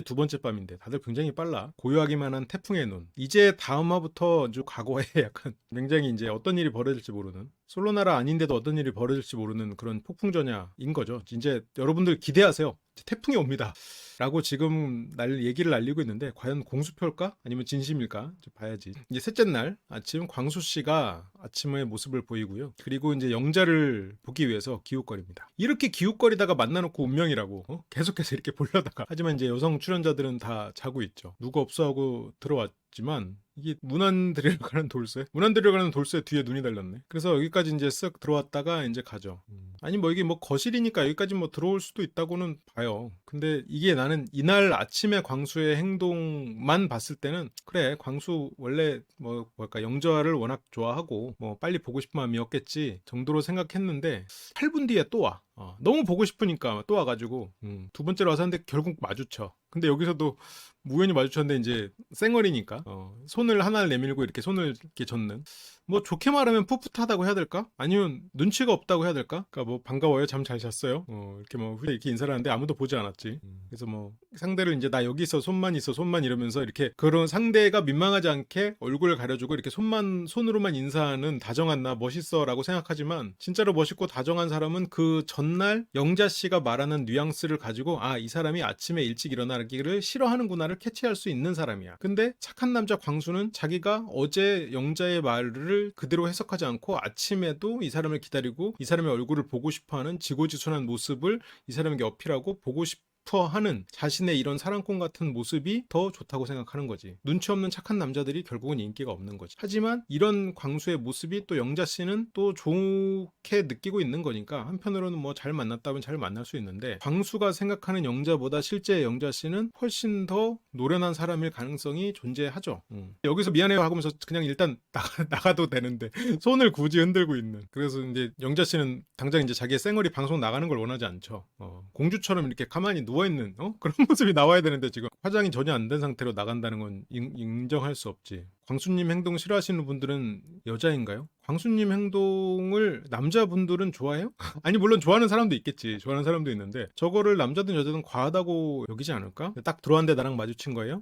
두 번째 밤인데 다들 굉장히 빨라. 고요하기만 한 태풍의 눈. 이제 다음 화부터 아주 과거에 약간 굉장히 이제 어떤 일이 벌어질지 모르는, 솔로나라 아닌데도 어떤 일이 벌어질지 모르는 그런 폭풍전야인 거죠. 이제 여러분들 기대하세요. 태풍이 옵니다. 라고 지금 얘기를 날리고 있는데 과연 공수표일까? 아니면 진심일까? 좀 봐야지. 이제 셋째 날 아침 광수 씨가 아침의 모습을 보이고요. 그리고 이제 영자를 보기 위해서 기웃거립니다. 이렇게 기웃거리다가 만나놓고 운명이라고 계속해서 이렇게 보려다가, 하지만 이제 여성 출연자들은 다 자고 있죠. 누구 없어 하고 들어왔지만 이게 문안 들으러 가는 돌쇠? 문안 들으러 가는 돌쇠 뒤에 눈이 달렸네. 그래서 여기까지 이제 쓱 들어왔다가 이제 가죠. 아니 뭐 이게 뭐 거실이니까 여기까지 뭐 들어올 수도 있다고는 봐요. 근데 이게 나는 이날 아침에 광수의 행동만 봤을 때는 그래, 광수 원래 뭐 뭘까 영자를 워낙 좋아하고 뭐 빨리 보고 싶은 마음이었겠지 정도로 생각했는데 8분 뒤에 또 와. 너무 보고 싶으니까 또 와가지고 두 번째로 와서 하는데 결국 마주쳐. 근데 여기서도 우연히 마주쳤는데 이제 쌩얼이니까 손을 하나를 내밀고 이렇게 손을 이렇게 젓는, 뭐 좋게 말하면 풋풋하다고 해야 될까? 아니면 눈치가 없다고 해야 될까? 그러니까 뭐 반가워요, 잠 잘 잤어요, 이렇게 뭐 이렇게 인사를 하는데 아무도 보지 않았지. 그래서 뭐 상대를 이제 나 여기 있어 손만 있어 손만 이러면서 이렇게 그런 상대가 민망하지 않게 얼굴을 가려주고 이렇게 손으로만 인사하는 다정한 나 멋있어라고 생각하지만, 진짜로 멋있고 다정한 사람은 그 전날 영자 씨가 말하는 뉘앙스를 가지고 이 사람이 아침에 일찍 일어나기를 싫어하는구나를 캐치할 수 있는 사람이야. 근데 착한 남자 광수는 자기가 어제 영자의 말을 그대로 해석하지 않고 아침에도 이 사람을 기다리고 이 사람의 얼굴을 보고 싶어하는 지고지순한 모습을 이 사람에게 어필하고 보고 하는 자신의 이런 사랑꾼 같은 모습이 더 좋다고 생각하는 거지. 눈치 없는 착한 남자들이 결국은 인기가 없는 거지. 하지만 이런 광수의 모습이 또 영자 씨는 또 좋게 느끼고 있는 거니까 한편으로는 뭐 잘 만났다면 잘 만날 수 있는데, 광수가 생각하는 영자보다 실제 영자 씨는 훨씬 더 노련한 사람일 가능성이 존재하죠. 여기서 미안해요 하면서 그냥 일단 나가도 되는데 손을 굳이 흔들고 있는. 그래서 이제 영자 씨는 당장 이제 자기의 쌩얼이 방송 나가는 걸 원하지 않죠. 공주처럼 이렇게 가만히 누워있는 그런 모습이 나와야 되는데 지금 화장이 전혀 안 된 상태로 나간다는 건 인정할 수 없지. 광수님 행동 싫어하시는 분들은 여자인가요? 광수님 행동을 남자분들은 좋아해요? 아니 물론 좋아하는 사람도 있겠지. 좋아하는 사람도 있는데 저거를 남자든 여자든 과하다고 여기지 않을까? 딱 들어왔는데 나랑 마주친 거예요?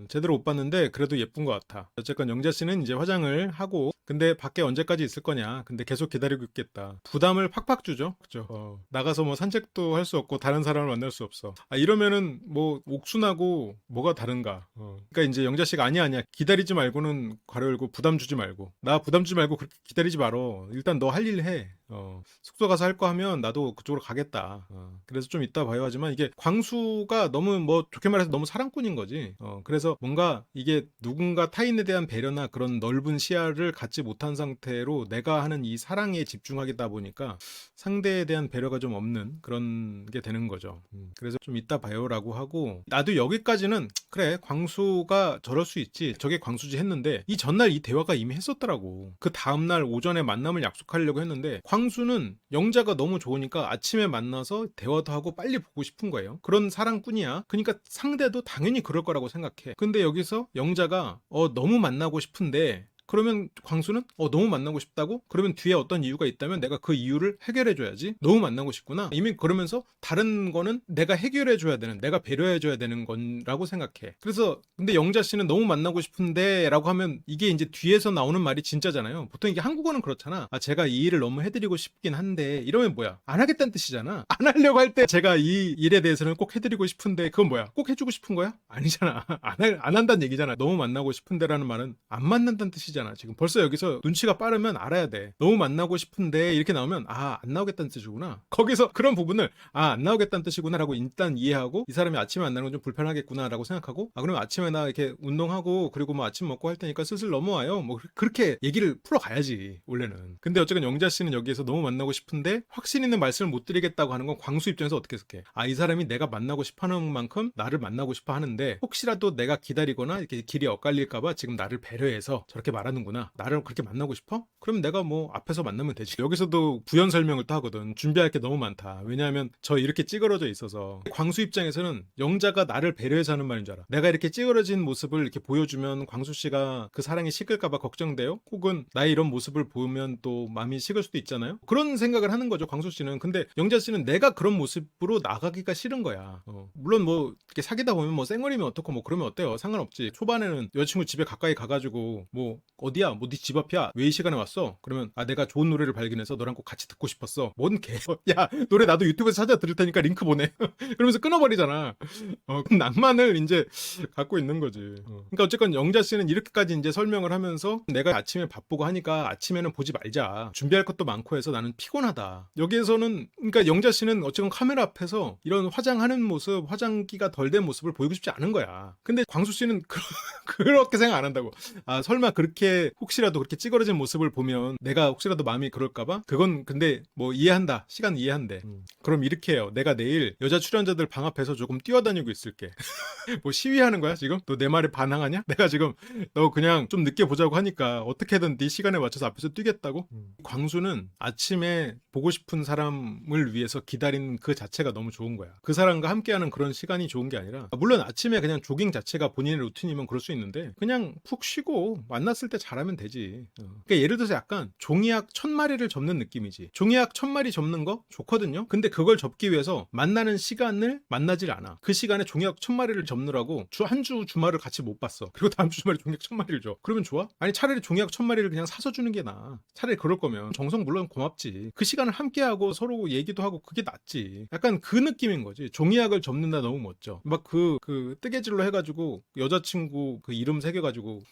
제대로 못 봤는데 그래도 예쁜 것 같아. 어쨌건 영자 씨는 이제 화장을 하고, 근데 밖에 언제까지 있을 거냐? 근데 계속 기다리고 있겠다. 부담을 팍팍 주죠. 그죠? 나가서 뭐 산책도 할 수 없고 다른 사람을 만날 수 없어. 이러면은 뭐 옥순하고 뭐가 다른가? 그러니까 이제 영자 씨가 아니야 기다리지 말고는 괄호 열고 부담 주지 말고, 나 부담 주지 말고 그렇게 기다리지 말어. 일단 너 할 일 해. 숙소 가서 할 거 하면 나도 그쪽으로 가겠다. 그래서 좀 이따 봐요. 하지만 이게 광수가 너무 뭐 좋게 말해서 너무 사랑꾼인 거지. 그래서 뭔가 이게 누군가 타인에 대한 배려나 그런 넓은 시야를 갖지 못한 상태로 내가 하는 이 사랑에 집중하겠다 보니까 상대에 대한 배려가 좀 없는 그런 게 되는 거죠. 그래서 좀 이따 봐요라고 하고, 나도 여기까지는 그래 광수가 저럴 수 있지 저게 광수지 했는데, 이 전날 이 대화가 이미 했었더라고. 그 다음날 오전에 만남을 약속하려고 했는데 광수는 영자가 너무 좋으니까 아침에 만나서 대화도 하고 빨리 보고 싶은 거예요. 그런 사랑꾼이야. 그러니까 상대도 당연히 그럴 거라고 생각해. 근데 여기서 영자가 너무 만나고 싶은데, 그러면 광수는 너무 만나고 싶다고? 그러면 뒤에 어떤 이유가 있다면 내가 그 이유를 해결해줘야지. 너무 만나고 싶구나. 이미 그러면서 다른 거는 내가 해결해줘야 되는, 내가 배려해줘야 되는 거라고 생각해. 그래서 근데 영자 씨는 너무 만나고 싶은데 라고 하면 이게 이제 뒤에서 나오는 말이 진짜잖아요. 보통 이게 한국어는 그렇잖아. 제가 이 일을 너무 해드리고 싶긴 한데, 이러면 뭐야? 안 하겠다는 뜻이잖아. 안 하려고 할 때 제가 이 일에 대해서는 꼭 해드리고 싶은데, 그건 뭐야? 꼭 해주고 싶은 거야? 아니잖아. 안 한다는 얘기잖아. 너무 만나고 싶은데라는 말은 안 만난다는 뜻이잖아. 지금 벌써 여기서 눈치가 빠르면 알아야 돼. 너무 만나고 싶은데 이렇게 나오면 안 나오겠다는 뜻이구나. 거기서 그런 부분을 안 나오겠다는 뜻이구나 라고 일단 이해하고, 이 사람이 아침에 만나는 건 좀 불편하겠구나 라고 생각하고, 그러면 아침에 나 이렇게 운동하고 그리고 뭐 아침 먹고 할 테니까 슬슬 넘어와요. 뭐 그렇게 얘기를 풀어가야지 원래는. 근데 어쨌든 영자 씨는 여기에서 너무 만나고 싶은데 확신 있는 말씀을 못 드리겠다고 하는 건 광수 입장에서 어떻게 생각해? 이 사람이 내가 만나고 싶어하는 만큼 나를 만나고 싶어 하는데, 혹시라도 내가 기다리거나 이렇게 길이 엇갈릴까봐 지금 나를 배려해서 저렇게 말하는 말하는구나. 나를 그렇게 만나고 싶어? 그럼 내가 뭐 앞에서 만나면 되지. 여기서도 부연 설명을 또 하거든. 준비할 게 너무 많다. 왜냐하면 저 이렇게 찌그러져 있어서 광수 입장에서는 영자가 나를 배려해서 하는 말인 줄 알아. 내가 이렇게 찌그러진 모습을 이렇게 보여주면 광수 씨가 그 사랑이 식을까봐 걱정돼요? 혹은 나의 이런 모습을 보면 또 마음이 식을 수도 있잖아요. 그런 생각을 하는 거죠, 광수 씨는. 근데 영자 씨는 내가 그런 모습으로 나가기가 싫은 거야. 물론 뭐 이렇게 사귀다 보면 뭐 쌩얼이면 어떻고 뭐 그러면 어때요? 상관없지. 초반에는 여자친구 집에 가까이 가가지고 뭐 어디야? 뭐 네 집 앞이야? 왜 이 시간에 왔어? 그러면 아 내가 좋은 노래를 발견해서 너랑 꼭 같이 듣고 싶었어. 뭔 개? 야 노래 나도 유튜브에서 찾아 들을 테니까 링크 보내. 그러면서 끊어버리잖아. 낭만을 이제 갖고 있는 거지. 그러니까 어쨌건 영자 씨는 이렇게까지 이제 설명을 하면서 내가 아침에 바쁘고 하니까 아침에는 보지 말자. 준비할 것도 많고 해서 나는 피곤하다. 여기에서는 그러니까 영자 씨는 어쨌건 카메라 앞에서 이런 화장하는 모습, 화장기가 덜 된 모습을 보이고 싶지 않은 거야. 근데 광수 씨는 그렇게 생각 안 한다고. 아 설마 그렇게 혹시라도 그렇게 찌그러진 모습을 보면 내가 혹시라도 마음이 그럴까봐? 그건 근데 뭐 이해한다. 시간 이해한대. 그럼 이렇게 해요. 내가 내일 여자 출연자들 방 앞에서 조금 뛰어다니고 있을게. 뭐 시위하는 거야 지금? 너 내 말에 반항하냐? 내가 지금 너 그냥 좀 늦게 보자고 하니까 어떻게든 네 시간에 맞춰서 앞에서 뛰겠다고? 광수는 아침에 보고 싶은 사람을 위해서 기다리는 그 자체가 너무 좋은 거야. 그 사람과 함께하는 그런 시간이 좋은 게 아니라 물론 아침에 그냥 조깅 자체가 본인의 루틴이면 그럴 수 있는데 그냥 푹 쉬고 만났을 때 잘하면 되지. 그러니까 예를 들어서 약간 종이약 1000마리를 접는 느낌이지. 종이약 1000마리 접는 거 좋거든요. 근데 그걸 접기 위해서 만나는 시간을 만나질 않아. 그 시간에 종이약 1000마리를 접느라고 한 주 주말을 같이 못 봤어. 그리고 다음 주 주말에 종이약 1000마리를 줘. 그러면 좋아? 아니 차라리 종이약 1000마리를 그냥 사서 주는 게 나아. 차라리 그럴 거면 정성 물론 고맙지. 그 시간을 함께하고 서로 얘기도 하고 그게 낫지. 약간 그 느낌인 거지. 종이약을 접는다 너무 멋져. 막 그 뜨개질로 해가지고 여자친구 그 이름 새겨가지고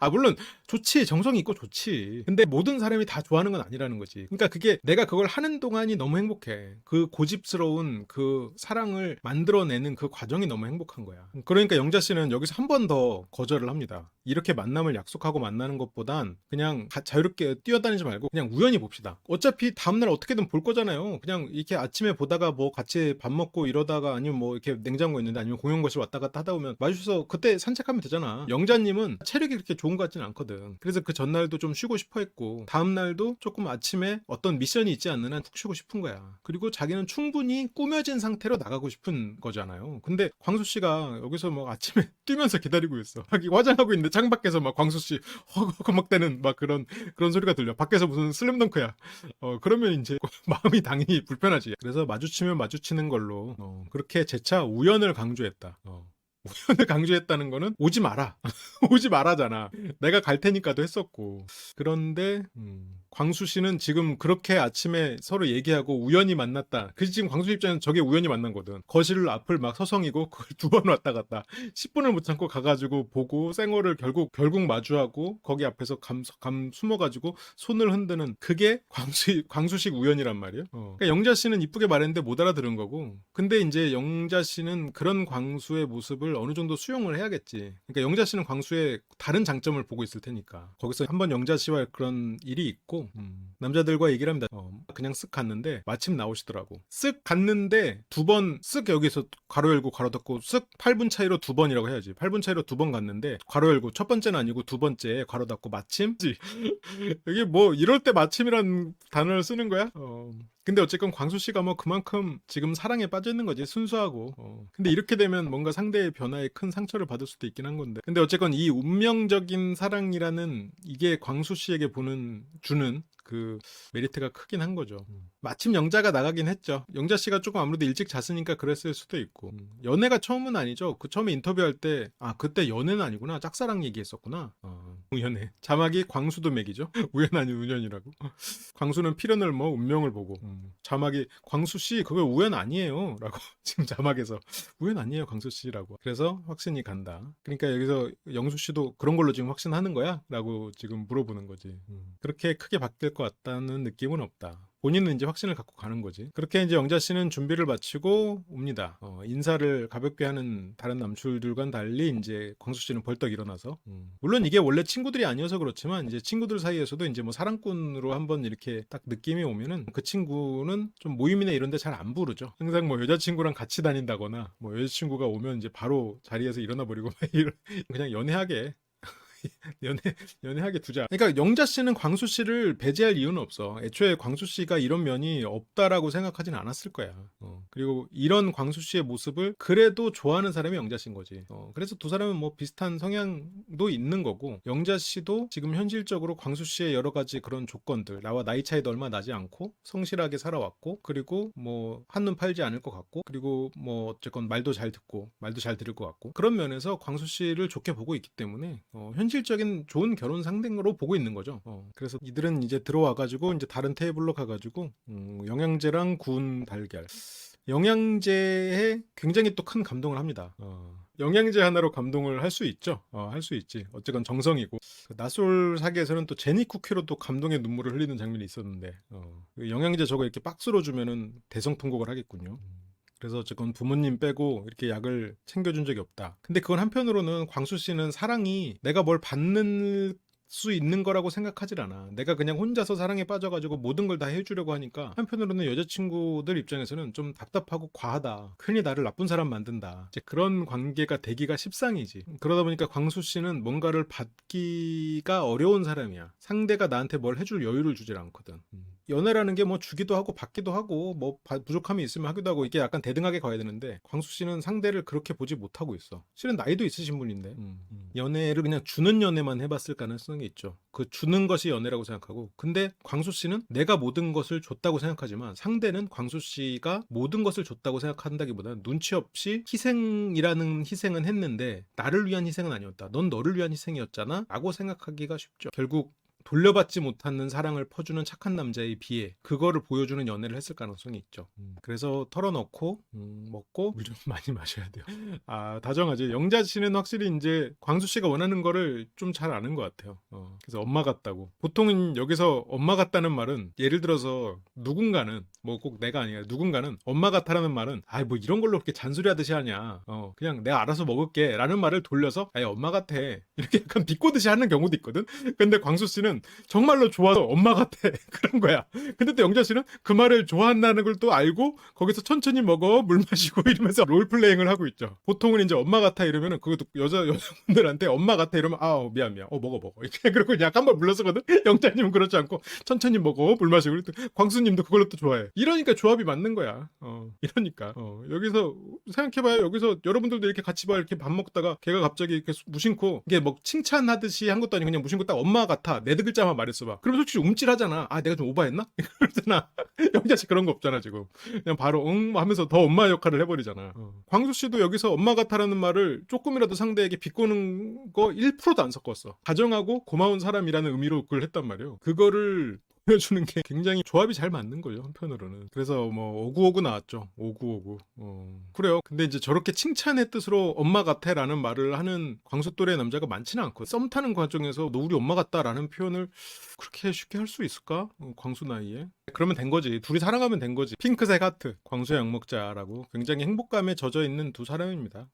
아 물론 좋지. 정성이 있고 좋지. 근데 모든 사람이 다 좋아하는 건 아니라는 거지. 그러니까 그게 내가 그걸 하는 동안이 너무 행복해. 그 고집스러운 그 사랑을 만들어내는 그 과정이 너무 행복한 거야. 그러니까 영자 씨는 여기서 한 번 더 거절을 합니다. 이렇게 만남을 약속하고 만나는 것보단 그냥 자유롭게 뛰어다니지 말고 그냥 우연히 봅시다. 어차피 다음날 어떻게든 볼 거잖아요. 그냥 이렇게 아침에 보다가 뭐 같이 밥 먹고 이러다가 아니면 뭐 이렇게 냉장고 있는데 아니면 공용거실 왔다 갔다 하다 보면 마주쳐서 그때 산책하면 되잖아. 영자님은 체력이 그렇게 좋은 것 같지는 않거든. 그래서 그 전날도 좀 쉬고 싶어 했고 다음날도 조금 아침에 어떤 미션이 있지 않는 한 푹 쉬고 싶은 거야. 그리고 자기는 충분히 꾸며진 상태로 나가고 싶은 거잖아요. 근데 광수 씨가 여기서 뭐 아침에 뛰면서 기다리고 있어. 하기 화장하고 있는데 창밖에서 막 광수 씨 허거먹대는 막 그런 소리가 들려. 밖에서 무슨 슬램덩크야. 그러면 이제 마음이 당연히 불편하지. 그래서 마주치면 마주치는 걸로 그렇게 재차 우연을 강조했다. 우연을 강조했다는 거는 오지 마라. 오지 말아잖아. 내가 갈 테니까도 했었고. 그런데 광수 씨는 지금 그렇게 아침에 서로 얘기하고 우연히 만났다. 그 지금 광수 입장에는 저게 우연히 만난 거든. 거실 앞을 막 서성이고 그걸 2번 왔다 갔다. 10분을 못 참고 가가지고 보고 쌩얼을 결국 마주하고 거기 앞에서 감 숨어가지고 손을 흔드는 그게 광수식 우연이란 말이에요. 그러니까 영자 씨는 이쁘게 말했는데 못 알아들은 거고. 근데 이제 영자 씨는 그런 광수의 모습을 어느 정도 수용을 해야겠지. 그러니까 영자 씨는 광수의 다른 장점을 보고 있을 테니까. 거기서 한번 영자 씨와 그런 일이 있고 남자들과 얘기를 합니다. 그냥 쓱 갔는데 마침 나오시더라고. 쓱 갔는데 2번 쓱 여기서 괄호 열고 괄호 닫고 쓱 8분 차이로 2번이라고 해야지. 8분 차이로 2번 갔는데 괄호 열고 첫 번째는 아니고 2번째 괄호 닫고 마침 여기 뭐 이럴 때 마침이란 단어를 쓰는 거야? 근데 어쨌건 광수 씨가 뭐 그만큼 지금 사랑에 빠져 있는 거지. 순수하고. 근데 이렇게 되면 뭔가 상대의 변화에 큰 상처를 받을 수도 있긴 한 건데. 근데 어쨌건 이 운명적인 사랑이라는 이게 광수 씨에게 주는 그 메리트가 크긴 한 거죠. 마침 영자가 나가긴 했죠. 영자 씨가 조금 아무래도 일찍 잤으니까 그랬을 수도 있고. 연애가 처음은 아니죠. 그 처음에 인터뷰할 때 그때 연애는 아니구나. 짝사랑 얘기했었구나. 우연해. 자막이 광수도맥이죠. 우연 아닌 우연이라고. 광수는 필연을 뭐 운명을 보고. 자막이 광수 씨 그거 우연 아니에요. 라고 지금 자막에서 우연 아니에요 광수 씨라고. 그래서 확신이 간다. 그러니까 여기서 영수 씨도 그런 걸로 지금 확신하는 거야? 라고 지금 물어보는 거지. 그렇게 크게 바뀔 것 같다는 느낌은 없다. 본인은 이제 확신을 갖고 가는 거지. 그렇게 이제 영자 씨는 준비를 마치고 옵니다. 인사를 가볍게 하는 다른 남출들과는 달리 이제 광수 씨는 벌떡 일어나서 물론 이게 원래 친구들이 아니어서 그렇지만 이제 친구들 사이에서도 이제 뭐 사랑꾼으로 한번 이렇게 딱 느낌이 오면은 그 친구는 좀 모임이나 이런 데 잘 안 부르죠. 항상 뭐 여자친구랑 같이 다닌다거나 뭐 여자친구가 오면 이제 바로 자리에서 일어나 버리고 그냥 연애하게 연애 연애하게 두자. 그러니까 영자 씨는 광수 씨를 배제할 이유는 없어. 애초에 광수 씨가 이런 면이 없다라고 생각하진 않았을 거야. 그리고 이런 광수 씨의 모습을 그래도 좋아하는 사람이 영자 씨인 거지. 그래서 두 사람은 뭐 비슷한 성향도 있는 거고, 영자 씨도 지금 현실적으로 광수 씨의 여러 가지 그런 조건들, 나와 나이 차이도 얼마 나지 않고 성실하게 살아왔고, 그리고 뭐 한눈 팔지 않을 것 같고, 그리고 뭐 어쨌건 말도 잘 듣고 말도 잘 들을 것 같고, 그런 면에서 광수 씨를 좋게 보고 있기 때문에 현실적인 좋은 결혼 상대로 보고 있는 거죠. 그래서 이들은 이제 들어와가지고 이제 다른 테이블로 가가지고 영양제랑 구운 달걀, 영양제에 굉장히 또 큰 감동을 합니다. 영양제 하나로 감동을 할 수 있죠. 할 수 있지. 어쨌건 정성이고. 그 나솔 사기에서는 또 제니 쿠키로 또 감동의 눈물을 흘리는 장면이 있었는데, 그 영양제 저거 이렇게 박스로 주면은 대성통곡을 하겠군요. 그래서 어쨌건 부모님 빼고 이렇게 약을 챙겨준 적이 없다. 근데 그건 한편으로는 광수 씨는 사랑이 내가 뭘 받는 수 있는 거라고 생각하질 않아. 내가 그냥 혼자서 사랑에 빠져가지고 모든 걸 다 해주려고 하니까, 한편으로는 여자친구들 입장에서는 좀 답답하고 과하다. 괜히 나를 나쁜 사람 만든다. 이제 그런 관계가 되기가 십상이지. 그러다 보니까 광수 씨는 뭔가를 받기가 어려운 사람이야. 상대가 나한테 뭘 해줄 여유를 주질 않거든. 연애라는 게 뭐 주기도 하고 받기도 하고 뭐 부족함이 있으면 하기도 하고, 이게 약간 대등하게 가야 되는데 광수 씨는 상대를 그렇게 보지 못하고 있어. 실은 나이도 있으신 분인데 연애를 그냥 주는 연애만 해봤을 가능성이 있죠. 그 주는 것이 연애라고 생각하고, 근데 광수 씨는 내가 모든 것을 줬다고 생각하지만 상대는 광수 씨가 모든 것을 줬다고 생각한다기보다는 눈치 없이 희생이라는 희생은 했는데 나를 위한 희생은 아니었다. 넌 너를 위한 희생이었잖아 라고 생각하기가 쉽죠. 결국 돌려받지 못하는 사랑을 퍼주는 착한 남자에 비해 그거를 보여주는 연애를 했을 가능성이 있죠. 그래서 털어넣고 먹고 물 좀 많이 마셔야 돼요. 다정하지. 영자 씨는 확실히 이제 광수 씨가 원하는 거를 좀 잘 아는 것 같아요. 그래서 엄마 같다고. 보통은 여기서 엄마 같다는 말은, 예를 들어서 누군가는, 뭐 꼭 내가 아니라 누군가는 엄마 같다라는 말은 뭐 이런 걸로 그렇게 잔소리하듯이 하냐, 그냥 내가 알아서 먹을게 라는 말을 돌려서 엄마 같아 이렇게 약간 비꼬듯이 하는 경우도 있거든. 근데 광수 씨는 정말로 좋아서 엄마 같아 그런 거야. 근데 또 영자 씨는 그 말을 좋아한다는 걸 또 알고 거기서 천천히 먹어 물 마시고 이러면서 롤플레잉을 하고 있죠. 보통은 이제 엄마 같아 이러면은, 그것도 여자분들한테 엄마 같아 이러면 미안 먹어 이렇게 그러고 그냥 한 번 물러서거든. 영자님은 그렇지 않고 천천히 먹어 물 마시고, 광수님도 그걸로 또 좋아해. 이러니까 조합이 맞는 거야. 이러니까 여기서 생각해봐요. 여기서 여러분들도 이렇게 같이 이렇게 밥 먹다가 걔가 갑자기 이렇게 무심코 이게 뭐 칭찬하듯이 한 것도 아니고 그냥 무심코 딱 엄마 같아 네 글자만 말했어봐. 그럼 솔직히 움찔하잖아. 내가 좀 오버했나? 그러잖아. 영자씨 그런 거 없잖아 지금. 그냥 바로 응 하면서 더 엄마 역할을 해버리잖아. 광수 씨도 여기서 엄마 같아라는 말을 조금이라도 상대에게 비꼬는 거 1%도 안 섞었어. 다정하고 고마운 사람이라는 의미로 그걸 했단 말이에요. 그거를 보여주는 게 굉장히 조합이 잘 맞는 거죠, 한편으로는. 그래서 뭐 오구오구 나왔죠. 오구오구. 그래요. 근데 이제 저렇게 칭찬의 뜻으로 엄마 같아라는 말을 하는 광수 또래 남자가 많지는 않고, 썸 타는 과정에서 너 우리 엄마 같다라는 표현을 그렇게 쉽게 할 수 있을까? 광수 나이에. 그러면 된 거지. 둘이 사랑하면 된 거지. 핑크색 하트, 광수의 양먹자라고 굉장히 행복감에 젖어 있는 두 사람입니다.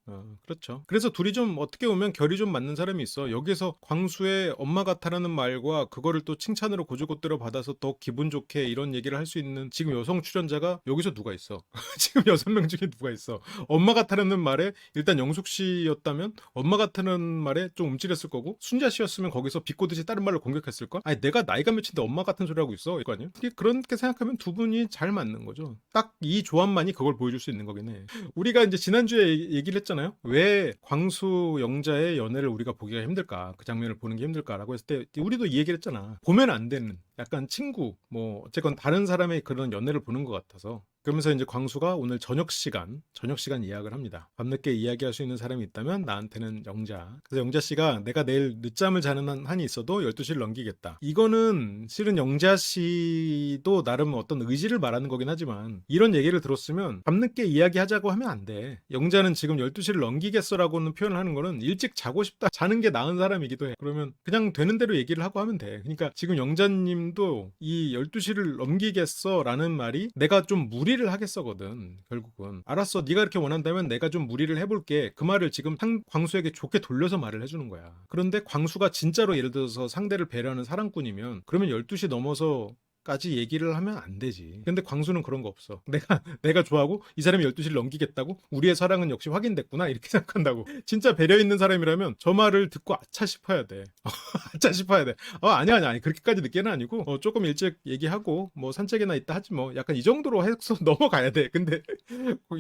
그렇죠. 그래서 둘이 좀 어떻게 보면 결이 좀 맞는 사람이 있어. 여기서 광수의 엄마 같아라는 말과 그거를 또 칭찬으로 고주고대로 받아서 더 기분 좋게 이런 얘기를 할 수 있는 지금 여성 출연자가 여기서 누가 있어? 지금 6명 중에 누가 있어? 엄마 같아라는 말에 일단 영숙 씨였다면 엄마 같다는 말에 좀 움찔했을 거고, 순자 씨였으면 거기서 비꼬듯이 다른 말로 공격했을 걸. 내가 나이가 몇인데 엄마 같은 소리 하고 있어 이거 아니야? 그렇게 생각하면 두 분이 잘 맞는 거죠. 딱 이 조합만이 그걸 보여줄 수 있는 거긴 해. 우리가 이제 지난주에 얘기를 했잖아요. 왜 광수 영자의 연애를 우리가 보기가 힘들까, 그 장면을 보는 게 힘들까라고 했을 때 우리도 이 얘기를 했잖아. 보면 안 되는 약간 친구, 뭐 어쨌건 다른 사람의 그런 연애를 보는 것 같아서. 그러면서 이제 광수가 오늘 저녁 시간 예약을 합니다. 밤늦게 이야기할 수 있는 사람이 있다면 나한테는 영자. 그래서 영자 씨가 내가 내일 늦잠을 자는 한이 있어도 12시를 넘기겠다. 이거는 실은 영자 씨도 나름 어떤 의지를 말하는 거긴 하지만, 이런 얘기를 들었으면 밤늦게 이야기하자고 하면 안 돼. 영자는 지금 12시를 넘기겠어라고는 표현을 하는 거는 일찍 자고 싶다, 자는 게 나은 사람이기도 해. 그러면 그냥 되는 대로 얘기를 하고 하면 돼. 그러니까 지금 영자님도 이 12시를 넘기겠어라는 말이 내가 좀 무리를 하겠어거든. 결국은 알았어, 네가 이렇게 원한다면 내가 좀 무리를 해볼게, 그 말을 지금 광수에게 좋게 돌려서 말을 해주는 거야. 그런데 광수가 진짜로 예를 들어서 상대를 배려하는 사랑꾼이면 그러면 12시 넘어서 까지 얘기를 하면 안 되지. 근데 광수는 그런 거 없어. 내가 좋아하고 이 사람이 12시를 넘기겠다고? 우리의 사랑은 역시 확인됐구나 이렇게 생각한다고. 진짜 배려 있는 사람이라면 저 말을 듣고 아차 싶어야 돼. 아차 싶어야 돼. 아니 그렇게까지 늦게는 아니고 조금 일찍 얘기하고 뭐 산책이나 있다 하지 뭐 약간 이 정도로 해서 넘어가야 돼. 근데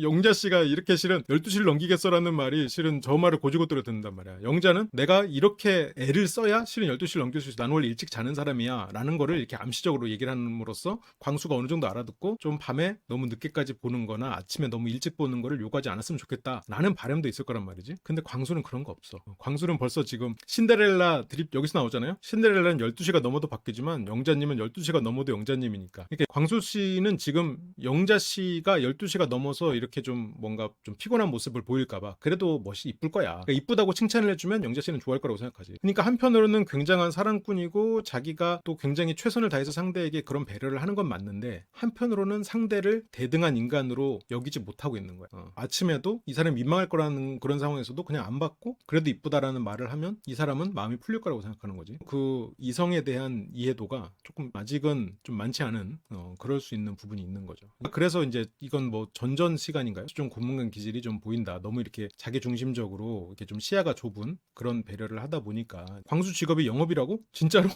영자 씨가 이렇게 실은 12시를 넘기겠어라는 말이 실은 저 말을 고지고대로 듣는단 말이야. 영자는 내가 이렇게 애를 써야 실은 12시를 넘길 수 있어. 나는 원래 일찍 자는 사람이야 라는 거를 이렇게 암시적으로 얘기를 함으로써 광수가 어느 정도 알아듣고 좀 밤에 너무 늦게까지 보는 거나 아침에 너무 일찍 보는 거를 요구하지 않았으면 좋겠다 라는 바람도 있을 거란 말이지. 근데 광수는 그런 거 없어. 광수는 벌써 지금 신데렐라 드립 여기서 나오잖아요. 신데렐라는 12시가 넘어도 바뀌지만 영자님은 12시가 넘어도 영자님이니까. 그러니까 광수 씨는 지금 영자 씨가 12시가 넘어서 이렇게 좀 뭔가 좀 피곤한 모습을 보일까봐 그래도 멋이 이쁠 거야. 그러니까 이쁘다고 칭찬을 해주면 영자 씨는 좋아할 거라고 생각하지. 그러니까 한편으로는 굉장한 사랑꾼이고 자기가 또 굉장히 최선을 다해서 상대에게 그런 배려를 하는 건 맞는데 한편으로는 상대를 대등한 인간으로 여기지 못하고 있는 거야. 아침에도 이 사람이 민망할 거라는 그런 상황에서도 그냥 안 받고 그래도 이쁘다라는 말을 하면 이 사람은 마음이 풀릴 거라고 생각하는 거지. 그 이성에 대한 이해도가 조금 아직은 좀 많지 않은 그럴 수 있는 부분이 있는 거죠. 그래서 이제 이건 뭐 전전 시간인가요? 좀 고문관 기질이 좀 보인다. 너무 이렇게 자기 중심적으로 이렇게 좀 시야가 좁은 그런 배려를 하다 보니까 광수 직업이 영업이라고? 진짜로?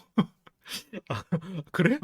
아, 그래?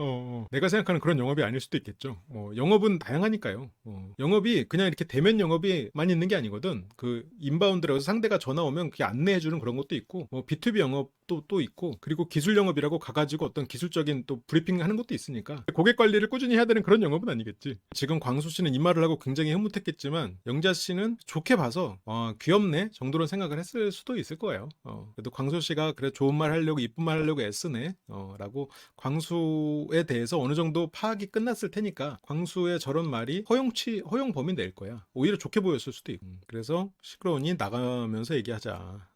내가 생각하는 그런 영업이 아닐 수도 있겠죠. 영업은 다양하니까요. 영업이 그냥 이렇게 대면 영업이만 있는 게 아니거든. 그 인바운드라고 해서 상대가 전화 오면 그게 안내해주는 그런 것도 있고, B2B 영업도 또 있고, 그리고 기술 영업이라고 가가지고 어떤 기술적인 또 브리핑 하는 것도 있으니까 고객 관리를 꾸준히 해야 되는 그런 영업은 아니겠지. 지금 광수 씨는 이 말을 하고 굉장히 흐뭇했겠지만 영자 씨는 좋게 봐서 귀엽네 정도로 생각을 했을 수도 있을 거예요. 그래도 광수 씨가 그래 좋은 말 하려고 이쁜 말 하려고 애쓰네. 라고 광수에 대해서 어느 정도 파악이 끝났을 테니까 광수의 저런 말이 허용 범위 낼 거야. 오히려 좋게 보였을 수도 있고. 그래서 시끄러우니 나가면서 얘기하자.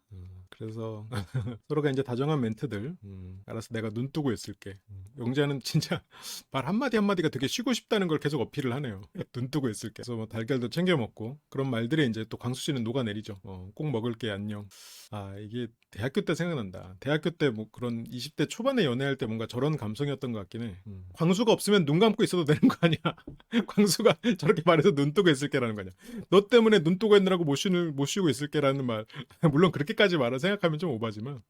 그래서 서로가 이제 다정한 멘트들 알아서 내가 눈 뜨고 있을게. 영자는 진짜 말 한마디 한마디가 되게 쉬고 싶다는 걸 계속 어필을 하네요. 눈 뜨고 있을게. 그래서 뭐 달걀도 챙겨 먹고 그런 말들이 이제 또 광수 씨는 녹아내리죠. 꼭 먹을게 안녕. 이게 대학교 때 생각난다. 대학교 때 뭐 그런 20대 초반에 연애할 때 뭔가 저런 감성이었던 것 같긴 해. 광수가 없으면 눈 감고 있어도 되는 거 아니야? 광수가 저렇게 말해서 눈 뜨고 있을게라는 거냐? 너 때문에 눈 뜨고 있느라고 못 쉬고 있을게라는 말. 물론 그렇게까지 말을 생각하면 좀 오바지만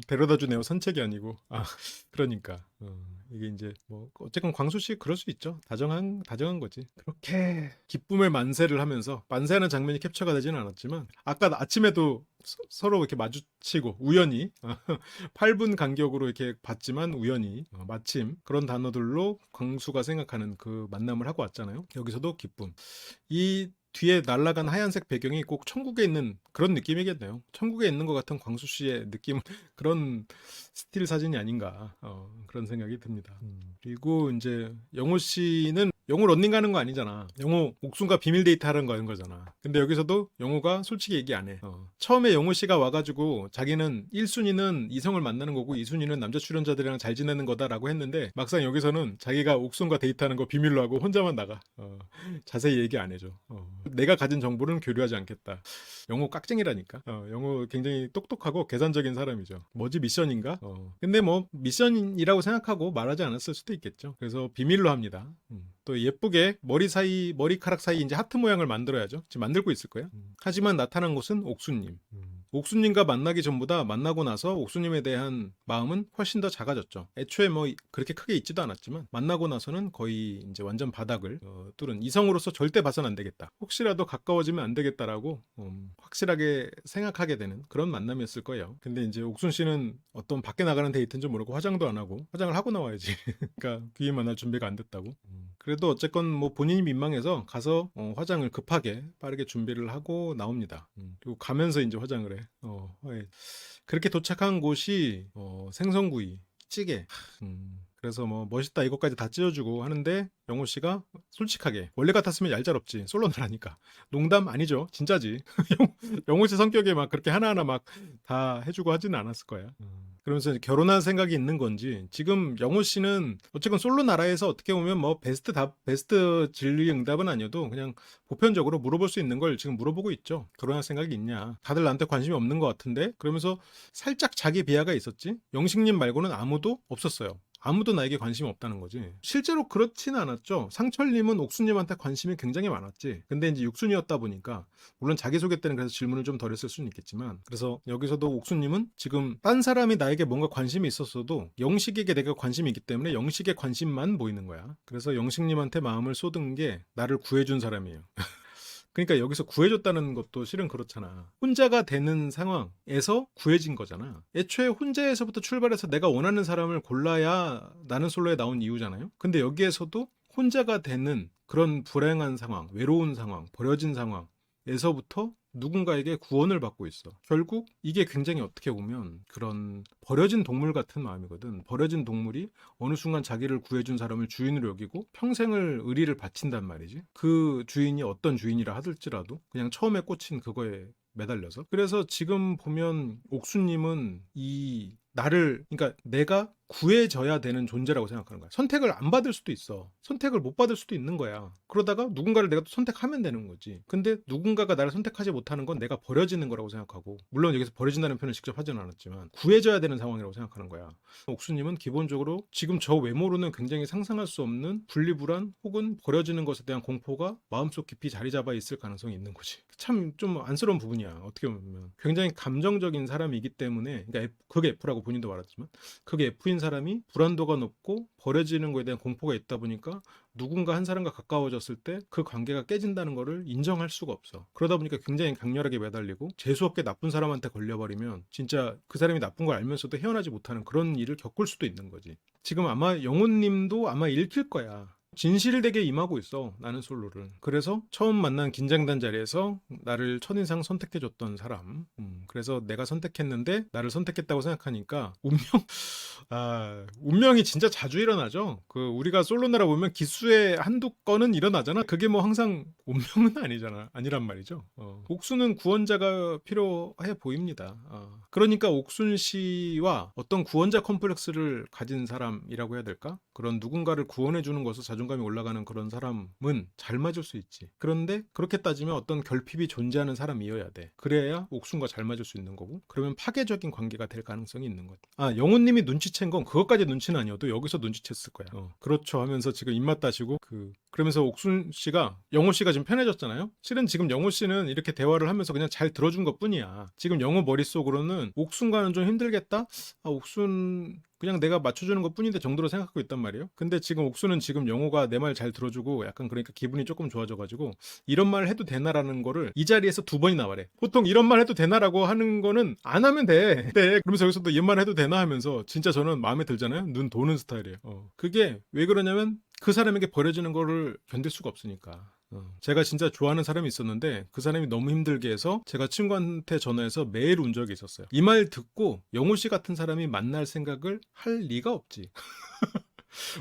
데려다 주네요. 산책이 아니고. 그러니까 이게 이제 뭐 어쨌건 광수 씨 그럴 수 있죠. 다정한 거지. 그렇게 기쁨을 만세를 하면서 만세하는 장면이 캡처가 되지는 않았지만 아까 아침에도 서로 이렇게 마주치고 우연히 8분 간격으로 이렇게 봤지만 우연히 마침 그런 단어들로 광수가 생각하는 그 만남을 하고 왔잖아요. 여기서도 기쁨. 이 뒤에 날아간 하얀색 배경이 꼭 천국에 있는 그런 느낌이겠네요. 천국에 있는 것 같은 광수 씨의 느낌 그런 스틸 사진이 아닌가 그런 생각이 듭니다. 그리고 이제 영호 씨는 영호 런닝 가는 거 아니잖아. 영호 옥순과 비밀 데이트 하는 거잖아. 근데 여기서도 영호가 솔직히 얘기 안 해. 처음에 영호 씨가 와가지고 자기는 1순위는 이성을 만나는 거고 2순위는 남자 출연자들이랑 잘 지내는 거다라고 했는데 막상 여기서는 자기가 옥순과 데이트하는 거 비밀로 하고 혼자만 나가. 자세히 얘기 안 해줘. 내가 가진 정보는 교류하지 않겠다. 영호 깍쟁이라니까. 영호 굉장히 똑똑하고 계산적인 사람이죠. 뭐지 미션인가? 근데 뭐 미션이라고 생각하고 말하지 않았을 수도 있겠죠. 그래서 비밀로 합니다. 또 예쁘게 머리카락 사이 이제 하트 모양을 만들어야죠. 지금 만들고 있을 거예요. 하지만 나타난 곳은 옥수님. 옥수님과 만나기 전보다 만나고 나서 옥수님에 대한 마음은 훨씬 더 작아졌죠. 애초에 뭐 그렇게 크게 있지도 않았지만 만나고 나서는 거의 이제 완전 바닥을 뚫은 이성으로서 절대 봐선 안 되겠다. 혹시라도 가까워지면 안 되겠다라고 확실하게 생각하게 되는 그런 만남이었을 거예요. 근데 이제 옥순 씨는 어떤 밖에 나가는 데이트인 줄 모르고 화장도 안 하고 화장을 하고 나와야지. 그러니까 귀인 만날 준비가 안 됐다고. 그래도 어쨌건 뭐 본인이 민망해서 가서 화장을 급하게 빠르게 준비를 하고 나옵니다. 그리고 가면서 이제 화장을 해. 그렇게 도착한 곳이 생선구이, 찌개. 그래서 뭐 멋있다 이것까지 다 찢어주고 하는데 영호 씨가 솔직하게 원래 같았으면 얄짤없지 솔로나라니까 농담 아니죠 진짜지. 영호 씨 성격에 막 그렇게 하나하나 막 다 해주고 하지는 않았을 거야. 그러면서 결혼할 생각이 있는 건지 지금 영호 씨는 어쨌든 솔로 나라에서 어떻게 보면 뭐 베스트 진리 응답은 아니어도 그냥 보편적으로 물어볼 수 있는 걸 지금 물어보고 있죠. 결혼할 생각이 있냐? 다들 나한테 관심이 없는 것 같은데 그러면서 살짝 자기 비하가 있었지. 영식님 말고는 아무도 없었어요. 아무도 나에게 관심이 없다는 거지. 실제로 그렇지는 않았죠. 상철님은 옥수님한테 관심이 굉장히 많았지. 근데 이제 육순이었다 보니까 물론 자기소개 때는 그래서 질문을 좀 덜 했을 수는 있겠지만, 그래서 여기서도 옥수님은 지금 딴 사람이 나에게 뭔가 관심이 있었어도 영식에게 내가 관심이 있기 때문에 영식의 관심만 보이는 거야. 그래서 영식님한테 마음을 쏟은 게 나를 구해준 사람이에요. 그러니까 여기서 구해줬다는 것도 실은 그렇잖아. 혼자가 되는 상황에서 구해진 거잖아. 애초에 혼자에서부터 출발해서 내가 원하는 사람을 골라야 나는 솔로에 나온 이유잖아요. 근데 여기에서도 혼자가 되는 그런 불행한 상황, 외로운 상황, 버려진 상황에서부터 누군가에게 구원을 받고 있어. 결국 이게 굉장히 어떻게 보면 그런 버려진 동물 같은 마음이거든. 버려진 동물이 어느 순간 자기를 구해준 사람을 주인으로 여기고 평생을 의리를 바친단 말이지. 그 주인이 어떤 주인이라 하들지라도 그냥 처음에 꽂힌 그거에 매달려서. 그래서 지금 보면 옥수님은 이 나를, 그러니까 내가 구해져야 되는 존재라고 생각하는 거야. 선택을 안 받을 수도 있어. 선택을 못 받을 수도 있는 거야. 그러다가 누군가를 내가 또 선택하면 되는 거지. 근데 누군가가 나를 선택하지 못하는 건 내가 버려지는 거라고 생각하고, 물론 여기서 버려진다는 표현을 직접 하지는 않았지만 구해져야 되는 상황이라고 생각하는 거야. 옥수님은 기본적으로 지금 저 외모로는 굉장히 상상할 수 없는 분리불안 혹은 버려지는 것에 대한 공포가 마음속 깊이 자리 잡아 있을 가능성이 있는 거지. 참 좀 안쓰러운 부분이야. 어떻게 보면 굉장히 감정적인 사람이기 때문에, 그러니까 그게 F라고 본인도 말했지만 그게 F인 사람이 불안도가 높고 버려지는 거에 대한 공포가 있다 보니까 누군가 한 사람과 가까워졌을 때 그 관계가 깨진다는 거를 인정할 수가 없어. 그러다 보니까 굉장히 강렬하게 매달리고 재수없게 나쁜 사람한테 걸려버리면 진짜 그 사람이 나쁜 걸 알면서도 헤어나지 못하는 그런 일을 겪을 수도 있는 거지. 지금 아마 영호님도 아마 읽힐 거야. 진실되게 임하고 있어, 나는 솔로를. 그래서 처음 만난 긴장단 자리에서 나를 첫인상 선택해줬던 사람. 그래서 내가 선택했는데 나를 선택했다고 생각하니까 운명이 진짜 자주 일어나죠. 그 우리가 솔로나라 보면 기수의 한두 건은 일어나잖아. 그게 뭐 항상 운명은 아니잖아. 아니란 말이죠. 옥수는 구원자가 필요해 보입니다. 그러니까 옥순 씨와 어떤 구원자 컴플렉스를 가진 사람이라고 해야 될까? 그런 누군가를 구원해주는 것을 자존감이 올라가는 그런 사람은 잘 맞을 수 있지. 그런데 그렇게 따지면 어떤 결핍이 존재하는 사람이어야 돼. 그래야 옥순과 잘 맞을 수 있는 거고, 그러면 파괴적인 관계가 될 가능성이 있는 거지. 영호님이 눈치챈 건 그것까지 눈치는 아니어도 여기서 눈치챘을 거야. 그렇죠 하면서 지금 입맛 다시고 그러면서 옥순 씨가, 영호 씨가 지금 편해졌잖아요. 실은 지금 영호 씨는 이렇게 대화를 하면서 그냥 잘 들어준 것뿐이야. 지금 영호 머릿속으로는 옥순과는 좀 힘들겠다. 옥순 그냥 내가 맞춰주는 것 뿐인데 정도로 생각하고 있단 말이에요. 근데 지금 옥수는 지금 영호가 내 말 잘 들어주고 약간 그러니까 기분이 조금 좋아져가지고 이런 말 해도 되나라는 거를 이 자리에서 2번이나 말해. 보통 이런 말 해도 되나라고 하는 거는 안 하면 돼. 네. 그러면서 여기서도 이 말 해도 되나 하면서 진짜 저는 마음에 들잖아요. 눈 도는 스타일이에요. 그게 왜 그러냐면 그 사람에게 버려지는 거를 견딜 수가 없으니까. 제가 진짜 좋아하는 사람이 있었는데 그 사람이 너무 힘들게 해서 제가 친구한테 전화해서 매일 운 적이 있었어요. 이 말 듣고 영호 씨 같은 사람이 만날 생각을 할 리가 없지.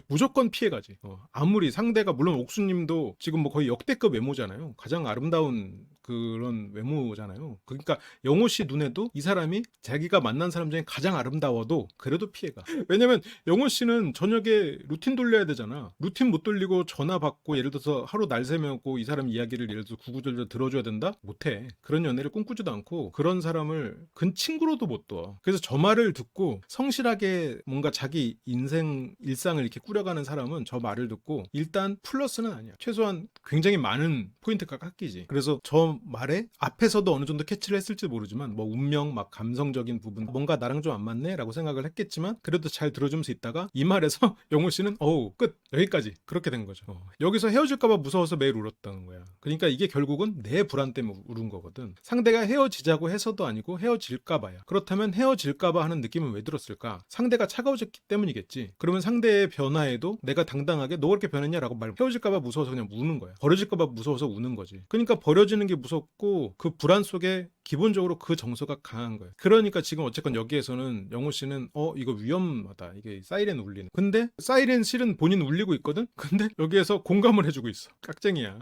무조건 피해가지. 아무리 상대가, 물론 옥수님도 지금 뭐 거의 역대급 외모잖아요. 가장 아름다운 그런 외모잖아요. 그러니까 영호 씨 눈에도 이 사람이 자기가 만난 사람 중에 가장 아름다워도 그래도 피해가. 왜냐면 영호 씨는 저녁에 루틴 돌려야 되잖아. 루틴 못 돌리고 전화 받고 예를 들어서 하루 날 새매고 이 사람 이야기를 예를 들어서 구구절절 들어줘야 된다? 못해. 그런 연애를 꿈꾸지도 않고 그런 사람을 근 친구로도 못 둬. 그래서 저 말을 듣고 성실하게 뭔가 자기 인생 일상을 이렇게 꾸려가는 사람은 저 말을 듣고 일단 플러스는 아니야. 최소한 굉장히 많은 포인트가 깎이지. 그래서 저 말에 앞에서도 어느 정도 캐치를 했을지 모르지만 뭐 운명, 막 감성적인 부분, 뭔가 나랑 좀 안 맞네 라고 생각을 했겠지만 그래도 잘 들어주면서 있다가 이 말에서 영호 씨는 끝, 여기까지, 그렇게 된 거죠. 여기서 헤어질까봐 무서워서 매일 울었다는 거야. 그러니까 이게 결국은 내 불안 때문에 울은 거거든. 상대가 헤어지자고 해서도 아니고 헤어질까봐야. 그렇다면 헤어질까봐 하는 느낌은 왜 들었을까? 상대가 차가워졌기 때문이겠지. 그러면 상대의 변화에도 내가 당당하게 너 그렇게 변했냐라고 말, 헤어질까봐 무서워서 그냥 우는 거야. 버려질까봐 무서워서 우는 거지. 그러니까 버려지는 게 무섭고 그 불안 속에 기본적으로 그 정서가 강한 거예요. 그러니까 지금 어쨌건 여기에서는 영호 씨는 이거 위험하다. 이게 사이렌 울리는. 근데 사이렌 실은 본인 울리고 있거든? 근데 여기에서 공감을 해주고 있어. 깍쟁이야.